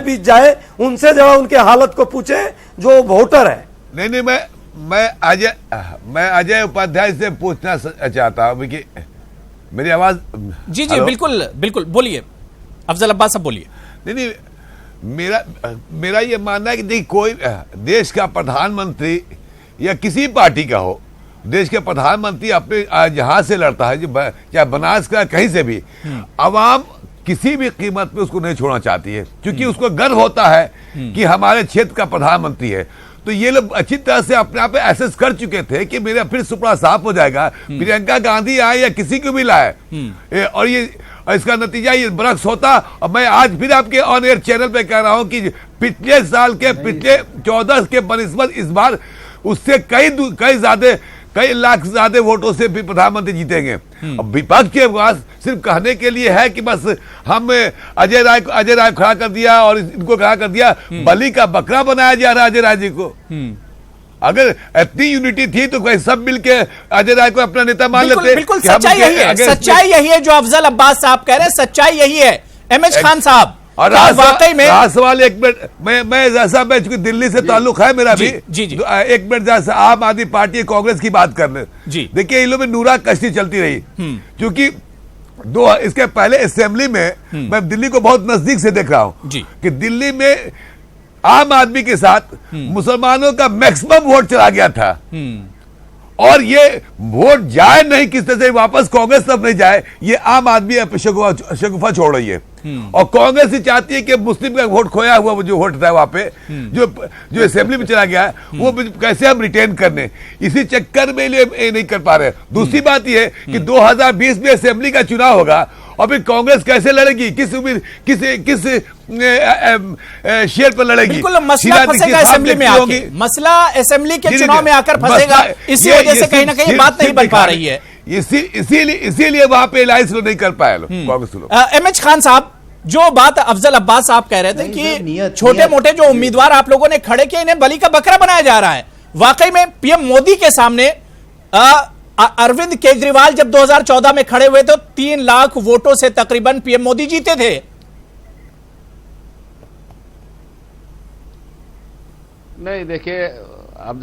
बीच जाए, उनसे जरा उनके हालत को पूछे जो वोटर है। नहीं मैं मैं अजय उपाध्याय से पूछना चाहता हूं कि मेरी आवाज जी बिल्कुल बिल्कुल बोलिए, अफजल अब्बास साहब बोलिए। नहीं, मेरा ये मानना है कि देखिए, कोई देश का प्रधानमंत्री या किसी पार्टी का हो, देश के प्रधानमंत्री अपने जहां से लड़ता है, चाहे बनास का कहीं से भी, अवाम किसी भी कीमत पे उसको नहीं छोड़ना चाहती है, क्योंकि उसको गर्व होता है कि हमारे क्षेत्र का प्रधानमंत्री है। तो ये लोग अच्छी तरह से अपने आप एसेस कर चुके थे कि मेरा फिर सुपड़ा साफ हो जाएगा, प्रियंका गांधी आए या किसी को भी लाए, और ये इसका नतीजा ये बरक्स होता। और मैं आज फिर आपके ऑन एयर चैनल पे कह रहा हूं कि पिछले साल के पिछले 14 के बनिस्बत इस बार उससे कई लाख ज्यादा वोटों से भी प्रधानमंत्री जीतेंगे। अब विपक्ष के पास सिर्फ कहने के लिए है कि बस हम अजय राय खड़ा कर दिया और इनको खड़ा कर दिया, बलि का बकरा बनाया जा रहा है अजय राय जी को। अगर इतनी यूनिटी थी तो कोई सब मिलके अजय राय को अपना नेता मान लेते। बिल्कुल सच्चाई यही है, सच्चाई यही है जो अफजल अब्बास साहब कह रहे हैं, सच्चाई यही है। एमएच खान साहब, और वाकई में सवाल एक मिनट, मैं जैसा मैं चूंकि दिल्ली से ताल्लुक है मेरा भी, एक मिनट जैसा आम आदमी पार्टी कांग्रेस की बात कर ले। देखिए, इन लोगों में नूरा कश्ती चलती रही, क्योंकि इसके पहले असेंबली में मैं दिल्ली को बहुत नजदीक से देख रहा हूं कि दिल्ली में आम आदमी के साथ मुसलमानों का मैक्सिमम वोट चला गया था, और ये वोट जाए नहीं किस तरह से वापस कांग्रेस तब नहीं जाए, ये आम आदमी शगुफा छोड़ रही है। और कांग्रेस ही चाहती है कि मुस्लिम का वोट खोया हुआ जो वोट था वहां पे, जो असेंबली में चला गया है, वो कैसे हम रिटेन करने, इसी चक्कर में ये नहीं कर पा रहे। दूसरी बात ये है कि 2020 में असेंबली का चुनाव होगा, और फिर कांग्रेस कैसे लड़ेगी, किस शेयर पर लड़ेगी? बिल्कुल, मसला फंसेगा असेंबली में आके, मसला असेंबली के चुनाव में आकर फंसेगा। इसी वजह से कहीं ना कहीं बात नहीं बन पा रही है। इसीलिए वहां पे अलायंस नहीं कर पाए लोग, कांग्रेस लोग। एमएच खान साहब, जो बात अफजल अब्बास साहब कह रहे थे कि छोटे मोटे जो उम्मीदवार आप लोगों ने खड़े किए, इन्हें बलि का बकरा बनाया जा रहा है। वाकई में पीएम मोदी के सामने अरविंद केजरीवाल जब 2014 में खड़े हुए तो 3 लाख वोटों से तकरीबन पीएम मोदी जीते थे। नहीं, देखिए, अब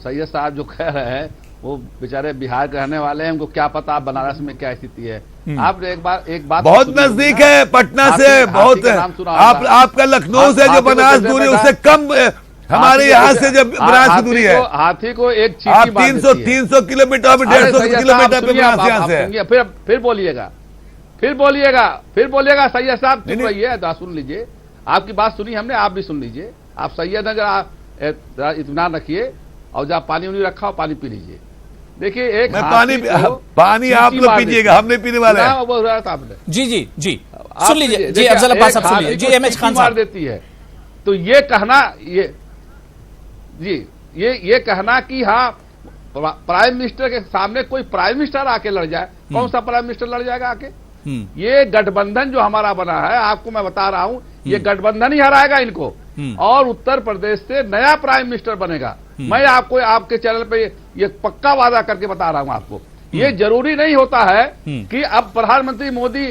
सैयद साहब जो कह रहे हैं वो बेचारे बिहार के रहने वाले हैं, उनको क्या पता आप बनारस में क्या स्थिति है। आप एक बात बहुत नजदीक है पटना से, बहुत आपका लखनऊ से जो बनारस दूरी उससे कम हमारे यहाँ से जब बनारस की दूरी है। हाथी को एक आप 300 किलोमीटर 150 किलोमीटर पे बनारस यहाँ से। फिर बोलिएगा सैयद साहब, चुप रहिए, सुन लीजिए, आपकी बात सुनी हमने, आप भी सुन लीजिए। आप सैयद अगर इत्मीनान रखिए, और जब पानी उन्हीं रखा हो पानी पी लीजिए। देखिए, एक पानी आप लोग पीजिएगा, हम नहीं पीने वाले हैं। जी सुन लीजिए, जी अफजल अब्बास साहब सुन लीजिए, जी एमएच खान साहब देती है। तो ये कहना ये कहना कि हाँ प्राइम मिनिस्टर के सामने कोई प्राइम मिनिस्टर आके लड़ जाए, कौन सा प्राइम मिनिस्टर लड़ जाएगा आके? ये गठबंधन जो हमारा बना है, आपको मैं बता रहा हूं, ये गठबंधन ही हराएगा इनको, और उत्तर प्रदेश से नया प्राइम मिनिस्टर बनेगा। मैं आपको आपके चैनल पे ये पक्का वादा करके बता रहा हूं आपको। ये जरूरी नहीं होता है कि अब प्रधानमंत्री मोदी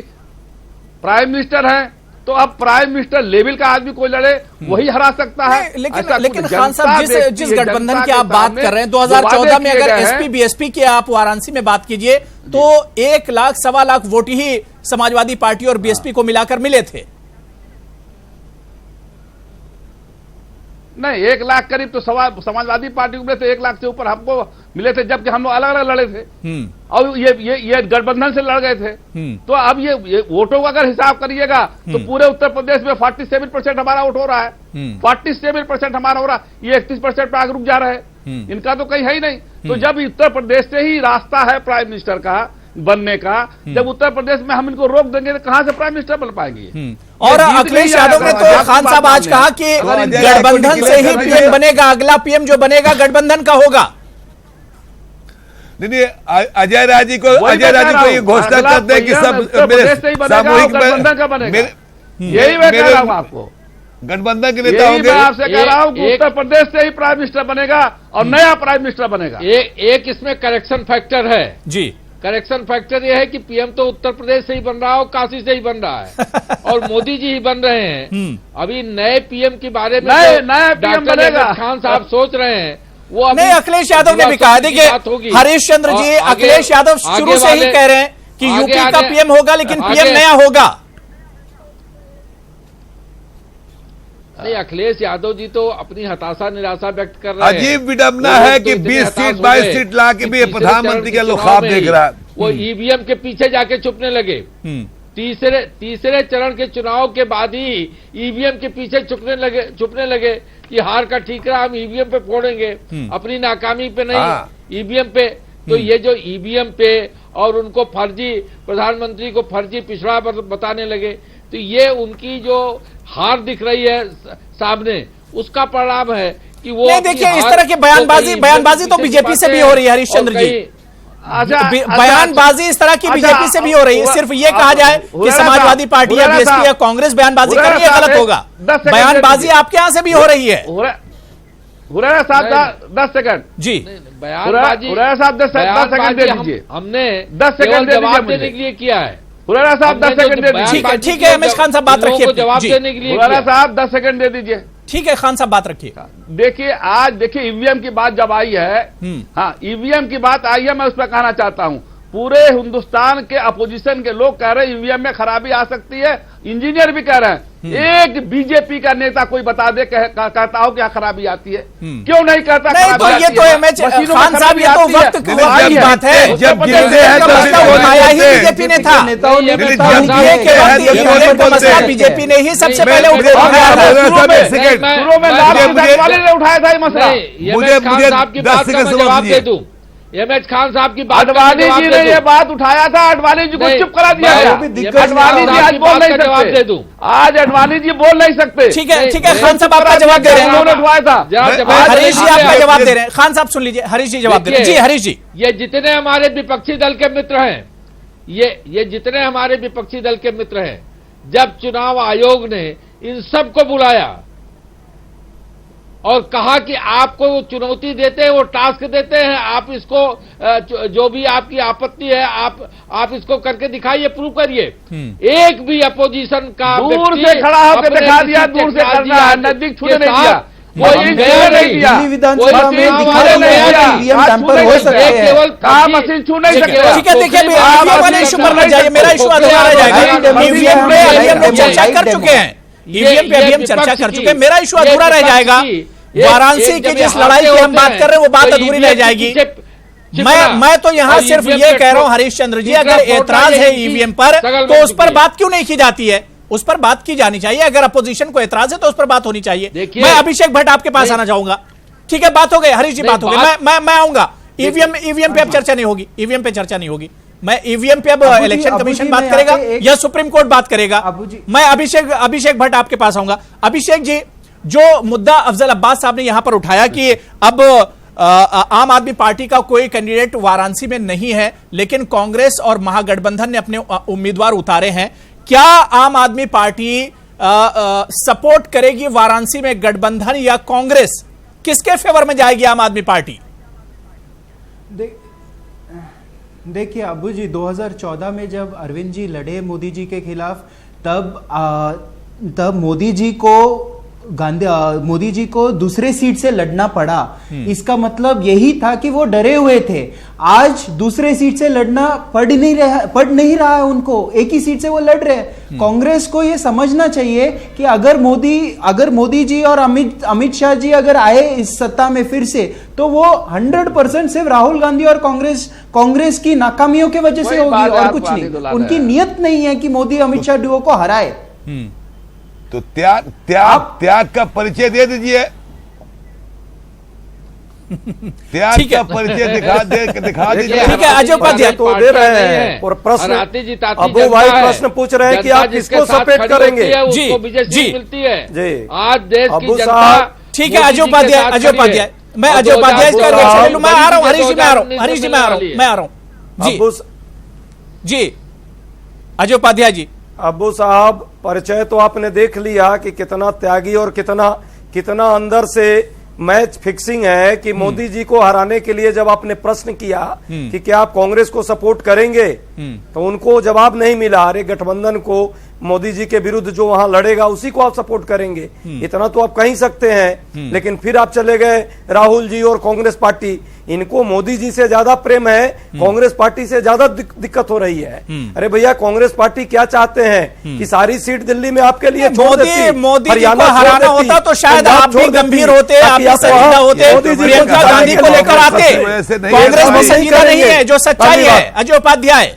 प्राइम मिनिस्टर हैं तो अब प्राइम मिनिस्टर लेवल का आदमी कोई लड़े वही हरा सकता है। लेकिन खान साहब, जिस गठबंधन की आप बात कर रहे हैं, 2014 में अगर एसपी बीएसपी की आप वाराणसी में बात कीजिए तो 1 लाख 1.25 लाख वोट ही समाजवादी पार्टी और बीएसपी को मिलाकर मिले थे। नहीं, 1 लाख करीब तो समाजवादी पार्टी को मिले थे, 1 लाख से ऊपर हमको मिले थे, जबकि हम लोग अलग अलग लड़े थे, और ये गठबंधन से लड़ गए थे। तो अब ये वोटों का अगर हिसाब करिएगा तो पूरे उत्तर प्रदेश में 47% हमारा वोट हो रहा है, 47% हमारा हो रहा है, ये 31% पे आगे रुक जा रहे हैं, इनका तो कहीं है ही नहीं। तो जब उत्तर प्रदेश से ही रास्ता है प्राइम मिनिस्टर का बनने का, जब उत्तर प्रदेश में हम इनको रोक देंगे तो कहां से प्राइम मिनिस्टर बन पाएंगे? और अखिलेश यादव ने तो खान साहब आज कहा कि गठबंधन से ही पीएम बनेगा, अगला पीएम जो बनेगा गठबंधन का होगा। नहीं, अजय राय जी को ये घोषणा कर दे कि सब सामूहिक गठबंधन का बनेगा, यही मैं कह रहा हूं आपको, गठबंधन के नेता होंगे। मैं आपसे कह रहा हूं कि उत्तर प्रदेश से ही प्राइम मिनिस्टर बनेगा और नया प्राइम मिनिस्टर बनेगा। एक इसमें करेक्शन फैक्टर है जी, करेक्शन फैक्टर ये है कि पीएम तो उत्तर प्रदेश से ही बन रहा हो, काशी से ही बन रहा है और मोदी जी ही बन रहे हैं। अभी नए पीएम के बारे में नया पीएम बनेगा खान साहब सोच रहे हैं वो अभी नहीं, अखिलेश यादव ने भी कहा। देखिए हरीश चंद्र जी, अखिलेश यादव शुरू से ही कह रहे हैं कि यूपी का पीएम होगा, लेकिन पीएम नया होगा। नहीं, अखिलेश यादव जी तो अपनी हताशा निराशा व्यक्त कर रहे हैं। अजीब विडंबना है कि 20 सीट 22 सीट ला के भी प्रधानमंत्री का लोग ख्वाब देख रहा है। वो ईवीएम के पीछे जाके छुपने लगे। तीसरे चरण के चुनाव के बाद ही ईवीएम के पीछे छुपने लगे कि हार का ठीकरा हम ईवीएम पे फोड़ेंगे, अपनी नाकामी पे नहीं, ईवीएम पे। तो ये जो ईवीएम पे और उनको फर्जी प्रधानमंत्री को फर्जी पिछड़ा बताने लगे, तो ये उनकी जो हार दिख रही है सामने, उसका परिणाम है कि वो नहीं। देखिए इस तरह की बयानबाजी तो बीजेपी से भी हो रही है हरीश चंद्र जी। बयानबाजी इस तरह की बीजेपी से भी हो रही है। सिर्फ ये कहा जाए कि समाजवादी पार्टी या बीएसपी या कांग्रेस बयानबाजी कर रही है, गलत होगा। बयानबाजी आपके यहां से भी हो रही है। हुरैरा साहब 10 सेकंड जी, बयानबाजी हुरैरा साहब 10 सेकंड दे दीजिए। हमने 10 सेकंड जवाब देने के लिए किया है। हुरैरा साहब 10 सेकंड दे दीजिए। ठीक है एमएच खान साहब बात रखिए। जवाब देने के लिए हुरैरा साहब 10 सेकंड दे दीजिए। ठीक है खान साहब बात रखिए। देखिए ईवीएम की बात जब आई है, हाँ ईवीएम की बात आई है, मैं उस पर कहना चाहता हूं, पूरे हिंदुस्तान के अपोजिशन के लोग कह रहे हैं ईवीएम में खराबी आ सकती है, इंजीनियर भी कह रहे हैं। एक बीजेपी का नेता कोई बता दे कहता हो क्या खराबी आती है? क्यों नहीं कहता? नहीं तो ये तो एमएच खान साहब, ये तो वक्त की बात है। जब गिरते हैं तो उठाया ही बीजेपी ने था। बीजेपी ने ही सबसे पहले उठाया था। शुरू में लाल वाले ने उठाया था ये मसला। मुझे 10 सेकंड जवाब दे दूं। एमएच खान साहब की बात, अडवाणी जी ने ये बात उठाया था, अडवाणी जी को चुप करा दिया गया। अडवाणी जी आज बोल नहीं सकते, आज अडवाणी जी बोल नहीं सकते। ठीक है खान साहब आपका जवाब दे रहे हैं। उन्होंने उठाया था। हरीश जी आपका जवाब दे रहे हैं। खान साहब सुन लीजिए, हरीश जी जवाब दे रहे हैं। जी हरीश जी, ये जितने हमारे विपक्षी दल के मित्र हैं, ये जितने हमारे विपक्षी दल के मित्र हैं, जब चुनाव आयोग ने इन सबको बुलाया और कहा कि आपको वो चुनौती देते हैं, वो टास्क देते हैं, आप इसको जो भी आपकी आपत्ति है आप इसको करके दिखाइए, प्रूव करिए। एक भी अपोजिशन का दूर से खड़ा होकर दिखा दिया, दूर से करना है, नजदीक छूने नहीं दिया, कोई नहीं दिया। विधानसभा में दिखाया गया ईवीएम टैंपर हो सकते हैं, केवल मशीन छू नहीं सकते। ठीक है देखिए वाले इशू पर न जाइए, मेरा इशू अधूरा रह जाएगा। ईवीएम पे अभी हम लोग चर्चा कर चुके हैं, ईवीएम पे अभी हम चर्चा कर चुके हैं, मेरा इशू अधूरा रह जाएगा। वाराणसी की जिस लड़ाई की हम बात कर रहे हैं वो बात अधूरी रह जाएगी। मैं तो यहां सिर्फ ये कह रहा हूं हरीश चंद्र जी, अगर एतराज है ईवीएम पर तो उस पर बात क्यों नहीं की जाती है? उस पर बात की जानी चाहिए। अगर अपोजिशन को एतराज है तो उस पर बात होनी चाहिए। मैं अभिषेक भट्ट आपके पास आना चाहूंगा। ठीक है, बात हो गई हरीश जी, बात हो गई। मैं आऊंगा। ईवीएम पे अब चर्चा नहीं होगी, ईवीएम पे चर्चा नहीं होगी। मैं ईवीएम पे अब इलेक्शन कमीशन बात करेगा या सुप्रीम कोर्ट बात करेगा। मैं अभिषेक भट्ट आपके पास आऊंगा। अभिषेक जी, जो मुद्दा अफजल अब्बास साहब ने यहां पर उठाया कि अब आम आदमी पार्टी का कोई कैंडिडेट वाराणसी में नहीं है, लेकिन कांग्रेस और महागठबंधन ने अपने उम्मीदवार उतारे हैं, क्या आम आदमी पार्टी सपोर्ट करेगी वाराणसी में गठबंधन या कांग्रेस? किसके फेवर में जाएगी आम आदमी पार्टी? देखिए अबू जी, 2014 में जब अरविंद जी लड़े मोदी जी के खिलाफ, तब मोदी जी को दूसरे सीट से लड़ना पड़ा। इसका मतलब यही था कि वो डरे हुए थे। आज दूसरे सीट से लड़ना पड़ नहीं रहा है उनको, एक ही सीट से वो लड़ रहे हैं। कांग्रेस को ये समझना चाहिए कि अगर मोदी जी और अमित शाह जी अगर आए इस सत्ता में फिर से, तो वो 100% सिर्फ राहुल गांधी और कांग्रेस की नाकामियों की वजह से होगी और कुछ नहीं। उनकी नियत नहीं है कि मोदी अमित शाह डुओ को हराए। तो त्याग का परिचय दे दीजिए, त्याग का परिचय दिखा दीजिए। ठीक है, अजय उपाध्याय तो दे रहे हैं और प्रश्न अबू भाई प्रश्न पूछ रहे हैं कि आप किसको सपोर्ट करेंगे? जी मिलती है जी, आज देश की जनता। ठीक है अजय उपाध्याय, मैं अजय उपाध्याय का रिएक्शन ले लूं। मैं आ रहा हूं हरीश जी, मैं आ रहा हूं जी अजय उपाध्याय जी। अबू साहब, परिचय तो आपने देख लिया कि कितना त्यागी और कितना अंदर से मैच फिक्सिंग है कि मोदी जी को हराने के लिए जब आपने प्रश्न किया कि क्या आप कांग्रेस को सपोर्ट करेंगे, तो उनको जवाब नहीं मिला। अरे गठबंधन को, मोदी जी के विरुद्ध जो वहां लड़ेगा उसी को आप सपोर्ट करेंगे, इतना तो आप कह ही सकते हैं। लेकिन फिर आप चले गए राहुल जी और कांग्रेस पार्टी, इनको मोदी जी से ज्यादा प्रेम है, कांग्रेस पार्टी से ज्यादा दिक्कत हो रही है। अरे भैया, कांग्रेस पार्टी क्या चाहते हैं कि सारी सीट दिल्ली में आपके लिए छोड़ देती, मोदी जी को हराना होता तो शायद आप भी गंभीर होते, आप भी संजीदा होते, प्रियंका गांधी को लेकर आते। कांग्रेस में संजीदा नहीं है, जो सच्चाई है अजय उपाध्याय।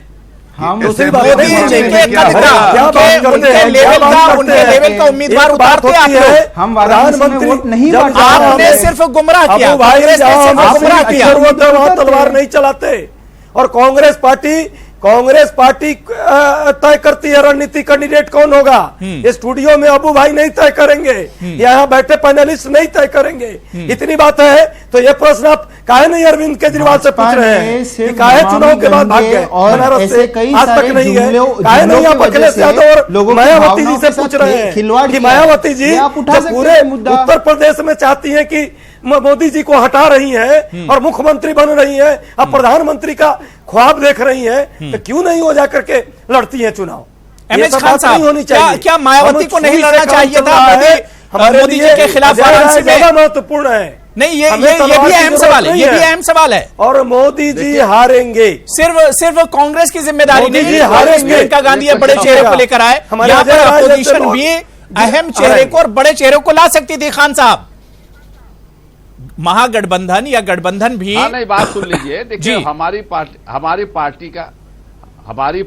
हम मोदी जी के कद का, उनके लेवल का उम्मीदवार उतारते आप लोग। हम वाराणसी में वोट नहीं बांटते। आपने सिर्फ गुमराह किया, कांग्रेस ने सिर्फ गुमराह किया। तलवार नहीं चलाते। और कांग्रेस पार्टी तय करती है रणनीति, कैंडिडेट कौन होगा। स्टूडियो में अबू भाई नहीं तय करेंगे, यहाँ बैठे पैनलिस्ट नहीं तय करेंगे। इतनी बात है तो ये प्रश्न आप काहे नहीं अरविंद केजरीवाल से पूछ रहे हैं कि काहे चुनाव के बाद भाग गए बनारस से, आज तक नहीं गए, काहे नहीं आप अखिलेश यादव और मायावती जी से पूछ रहे हैं कि मायावती जी पूरे उत्तर प्रदेश में चाहती है कि मोदी जी को हटा रही है और मुख्यमंत्री बन रही है, अब प्रधानमंत्री का ख्वाब देख रही है, तो क्यों नहीं हो जाकर के लड़ती है चुनाव। एमएच खान साहब, क्या मायावती को नहीं लड़ना चाहिए था मोदी जी के खिलाफ वाराणसी में? ज्यादा महत्वपूर्ण है। नहीं, ये भी अहम सवाल है, ये भी अहम सवाल है। और मोदी जी हारेंगे, सिर्फ कांग्रेस की जिम्मेदारी नहीं है। प्रियंका गांधी बड़े चेहरे को लेकर आए, यहाँ पर अपोजिशन भी अहम चेहरे को और बड़े चेहरे को ला सकती थी। खान साहब, महागठबंधन या गठबंधन भी, नहीं, बात सुन लीजिए। देखिए, हमारी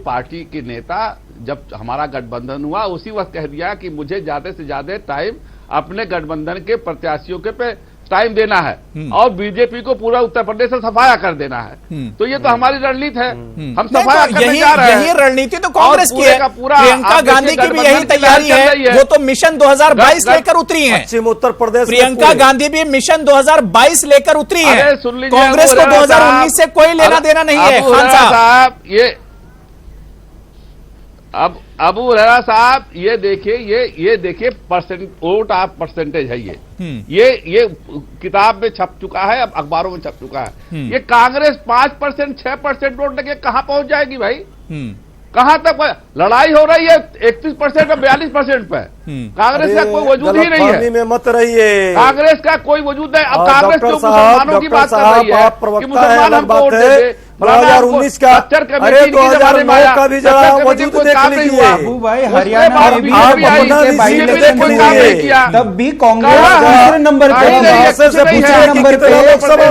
पार्टी के नेता जब हमारा गठबंधन हुआ उसी वक्त कह दिया कि मुझे ज्यादा से ज्यादा टाइम अपने गठबंधन के प्रत्याशियों के पे टाइम देना है और बीजेपी को पूरा उत्तर प्रदेश से सफाया कर देना है। तो ये तो हमारी रणनीति है, हम सफाया करने जा रहे हैं। यही रणनीति तो कांग्रेस की है, प्रियंका गांधी की भी यही तैयारी है। वो तो मिशन 2022 लेकर उतरी है। पश्चिम उत्तर प्रदेश प्रियंका गांधी भी मिशन 2022 लेकर उतरी है। कांग्रेस को 2019 से कोई लेना देना नहीं है। खान साहब, ये अब अबू हुरैरा साहब, ये देखिए वोट आप परसेंटेज है। ये किताब में छप चुका है, अब अखबारों में छप चुका है। ये कांग्रेस 5%, 6% वोट लेके कहां पहुंच जाएगी भाई? कहां तक लड़ाई हो रही है 31% और 42% पे। कांग्रेस का कोई वजूद ही नहीं है। में मत रहिए, कांग्रेस का कोई वजूद नहीं। अब कांग्रेस जो मुसलमानों की बात कर रही है कि मुसलमान हमको वोट दे दे, 2019 का, अरे 2009 का भी जरा वजूद देख लीजिए। अबू भाई, हरियाणा में भी तब भी कांग्रेस दूसरे नंबर पे, दूसरे नंबर पे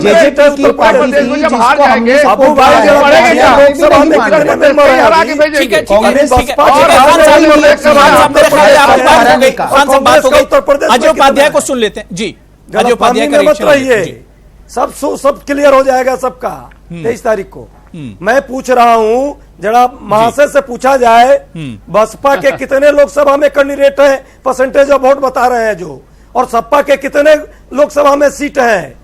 जेजेपी की पार्टी थी, जिसको हमने अबू भाई अजय उपाध्याय को सुन लेते हैं जी। अजय उपाध्याय में मत रहिए, सब क्लियर हो जाएगा सबका 23 तारीख को। मैं पूछ रहा हूं, जरा महाशय से पूछा जाए बसपा के कितने लोकसभा में कैंडिडेट हैं, परसेंटेज ऑफ वोट बता रहे हैं जो, और सपा के कितने लोकसभा में सीट हैं,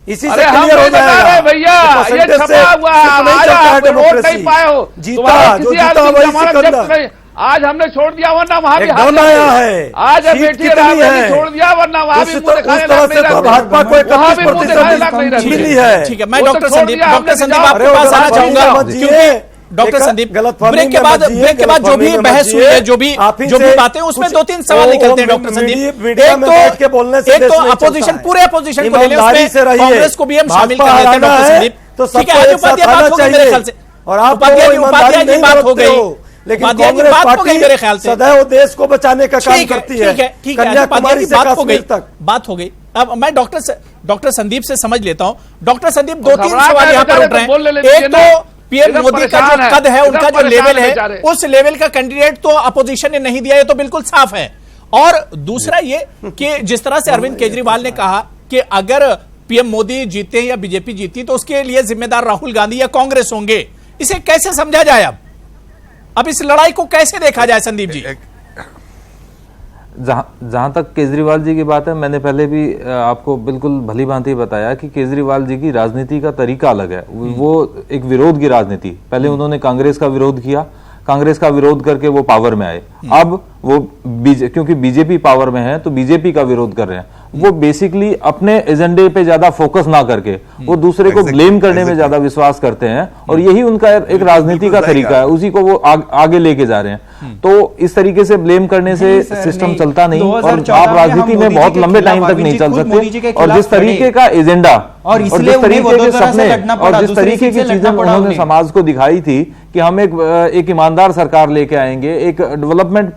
इसी से क्लियर हो जाएगा भैया। ये छपा हुआ है, वोट नहीं पाए हो, जीता जो जीता वही सिकंदर। आज हमने छोड़ दिया, वरना वहां भी हार आया है। आज बेटी छोड़ दिया, वरना वहां भी भाजपा को 31% मिली है। ठीक है, मैं डॉक्टर संदीप आपके पास आना चाहूंगा, क्योंकि डॉक्टर संदीप ब्रेक के बाद जो भी बहस हुई है, जो भी बातें, उसमें 2-3 सवाल निकलते हैं डॉक्टर संदीप। एक तो अपोजिशन, पूरे अपोजिशन को ले लें, उसमें कांग्रेस को भी हम शामिल कर लेते हैं डॉक्टर संदीप। ठीक है, आज उपाध्याय बात हो गई मेरे ख्याल से, और उपाध्याय की बात हो गई, लेकिन कांग्रेस पार्टी मेरे ख्याल से सदैव देश को बचाने का काम करती है। ठीक है, कन्याकुमारी से कश्मीर तक बात हो गई। अब मैं डॉक्टर संदीप से समझ लेता हूं। डॉक्टर संदीप, 2-3 सवाल यहाँ पर उठ रहे हैं। एक तो पीएम मोदी का जो कद है, उनका जो लेवल है, उस लेवल का कैंडिडेट तो अपोजिशन ने नहीं दिया, ये तो बिल्कुल साफ है। और दूसरा ये कि जिस तरह से अरविंद केजरीवाल ने कहा कि अगर पीएम मोदी जीते या बीजेपी जीती तो उसके लिए जिम्मेदार राहुल गांधी या कांग्रेस होंगे, इसे कैसे समझा जाए? अब इस लड़ाई को कैसे देखा जाए संदीप जी? जहां तक केजरीवाल जी की बात है, मैंने पहले भी आपको बिल्कुल भली भांति बताया कि केजरीवाल जी की राजनीति का तरीका अलग है। वो एक विरोध की राजनीति, पहले उन्होंने कांग्रेस का विरोध किया, कांग्रेस का विरोध करके वो पावर में आए। अब वो क्योंकि बीजेपी पावर में है तो बीजेपी का विरोध कर रहे हैं। वो बेसिकली अपने एजेंडे पे ज्यादा फोकस ना करके वो दूसरे को ब्लेम करने में ज्यादा विश्वास करते हैं, और यही उनका एक राजनीति का तरीका है, उसी को वो आगे लेके जा रहे हैं। तो इस तरीके से ब्लेम करने से सिस्टम चलता नहीं, और आप राजनीति में बहुत लंबे टाइम तक नहीं चल सकते। और जिस तरीके का एजेंडा और जिस तरीके के सपने और जिस तरीके की चीजें उन्होंने समाज को दिखाई थी कि हम एक ईमानदार सरकार लेके आएंगे, एक डेवलपमेंट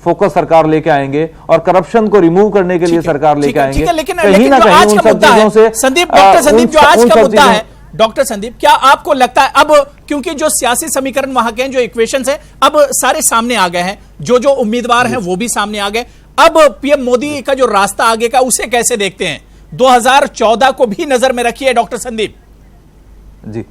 फोकस सरकार लेके आएंगे, और करप्शन को रिमूव करने के लिए सरकार लेके आएंगे, लेकिन कहीं ना कहीं उन सब चीजों से संदीप, डॉक्टर संदीप, जो आज का मुद्दा है डॉक्टर संदीप, क्या आपको लगता है अब क्योंकि जो सियासी समीकरण वहां के हैं, जो इक्वेशंस हैं, अब सारे सामने आ गए हैं, जो उम्मीदवार हैं वो भी सामने आ गए, अब पीएम मोदी का जो रास्ता आगे का उसे कैसे देखते हैं? 2014 को भी नजर में रखिए डॉक्टर संदीप जी।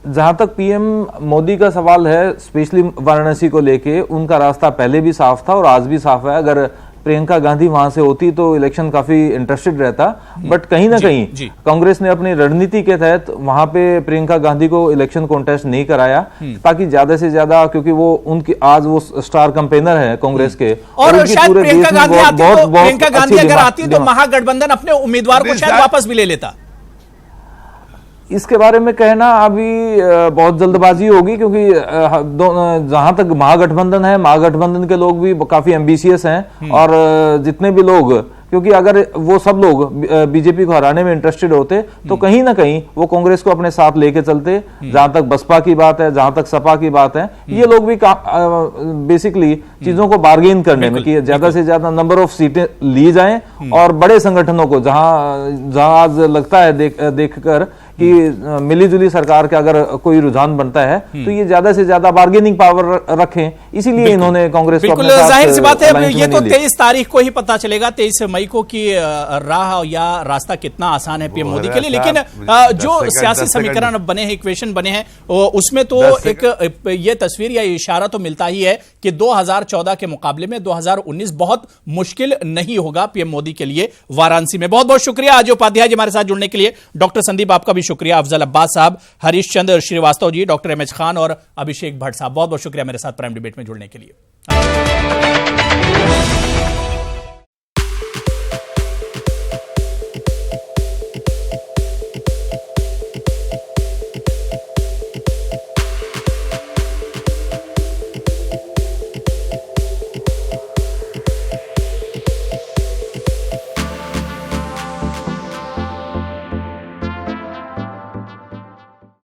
जहां तक पीएम मोदी का सवाल है, स्पेशली वाराणसी को लेके, उनका रास्ता पहले भी साफ था और आज भी साफ है। अगर प्रियंका गांधी वहां से होती तो इलेक्शन काफी इंटरेस्टेड रहता, बट कहीं ना कहीं कांग्रेस ने अपनी रणनीति के तहत वहां पे प्रियंका गांधी को इलेक्शन कॉन्टेस्ट नहीं कराया, ताकि ज्यादा से ज्यादा, क्योंकि वो उनकी आज वो स्टार कैंपेनर है कांग्रेस के, और शायद प्रियंका गांधी अगर आती तो महागठबंधन अपने उम्मीदवार को शायद वापस भी ले लेता। इसके बारे में कहना अभी बहुत जल्दबाजी होगी, क्योंकि जहां तक महागठबंधन है, महागठबंधन के लोग भी काफी एम्बिशियस हैं, और जितने भी लोग, क्योंकि अगर वो सब लोग बीजेपी को हराने में इंटरेस्टेड होते तो कहीं ना कहीं वो कांग्रेस को अपने साथ लेके चलते। जहां तक बसपा की बात है, जहां तक सपा की बात है, ये लोग भी बेसिकली चीजों को बार्गेन करने में कि ज्यादा से ज्यादा नंबर ऑफ सीटें ली जाएं, और बड़े संगठनों को जहां आज लगता है देखकर कि मिलीजुली सरकार का अगर कोई रुझान बनता है तो ये ज्यादा से ज्यादा बार्गेनिंग पावर रखें, इसीलिए इन्होंने कांग्रेस को अपने साथ जाहिर सी बात है, ये तो 23 तारीख को ही पता चलेगा, 23 मई को, कि राह या रास्ता कितना आसान है पीएम मोदी के लिए। लेकिन जो सियासी समीकरण बने हैं, इक्वेशन बने हैं, उसमें तो एक ये तस्वीर या इशारा तो मिलता ही है कि 2014 के मुकाबले में 2019 बहुत मुश्किल नहीं होगा पीएम मोदी के लिए वाराणसी में। बहुत बहुत शुक्रिया अजय उपाध्याय जी हमारे साथ जुड़ने के लिए। डॉक्टर संदीप आपका भी शुक्रिया, अफजल अब्बास साहब, Harish Chandra Srivastava ji, doctor M H Khan और अभिषेक भट्ट साहब, बहुत बहुत शुक्रिया मेरे साथ प्राइम डिबेट में जुड़ने के लिए।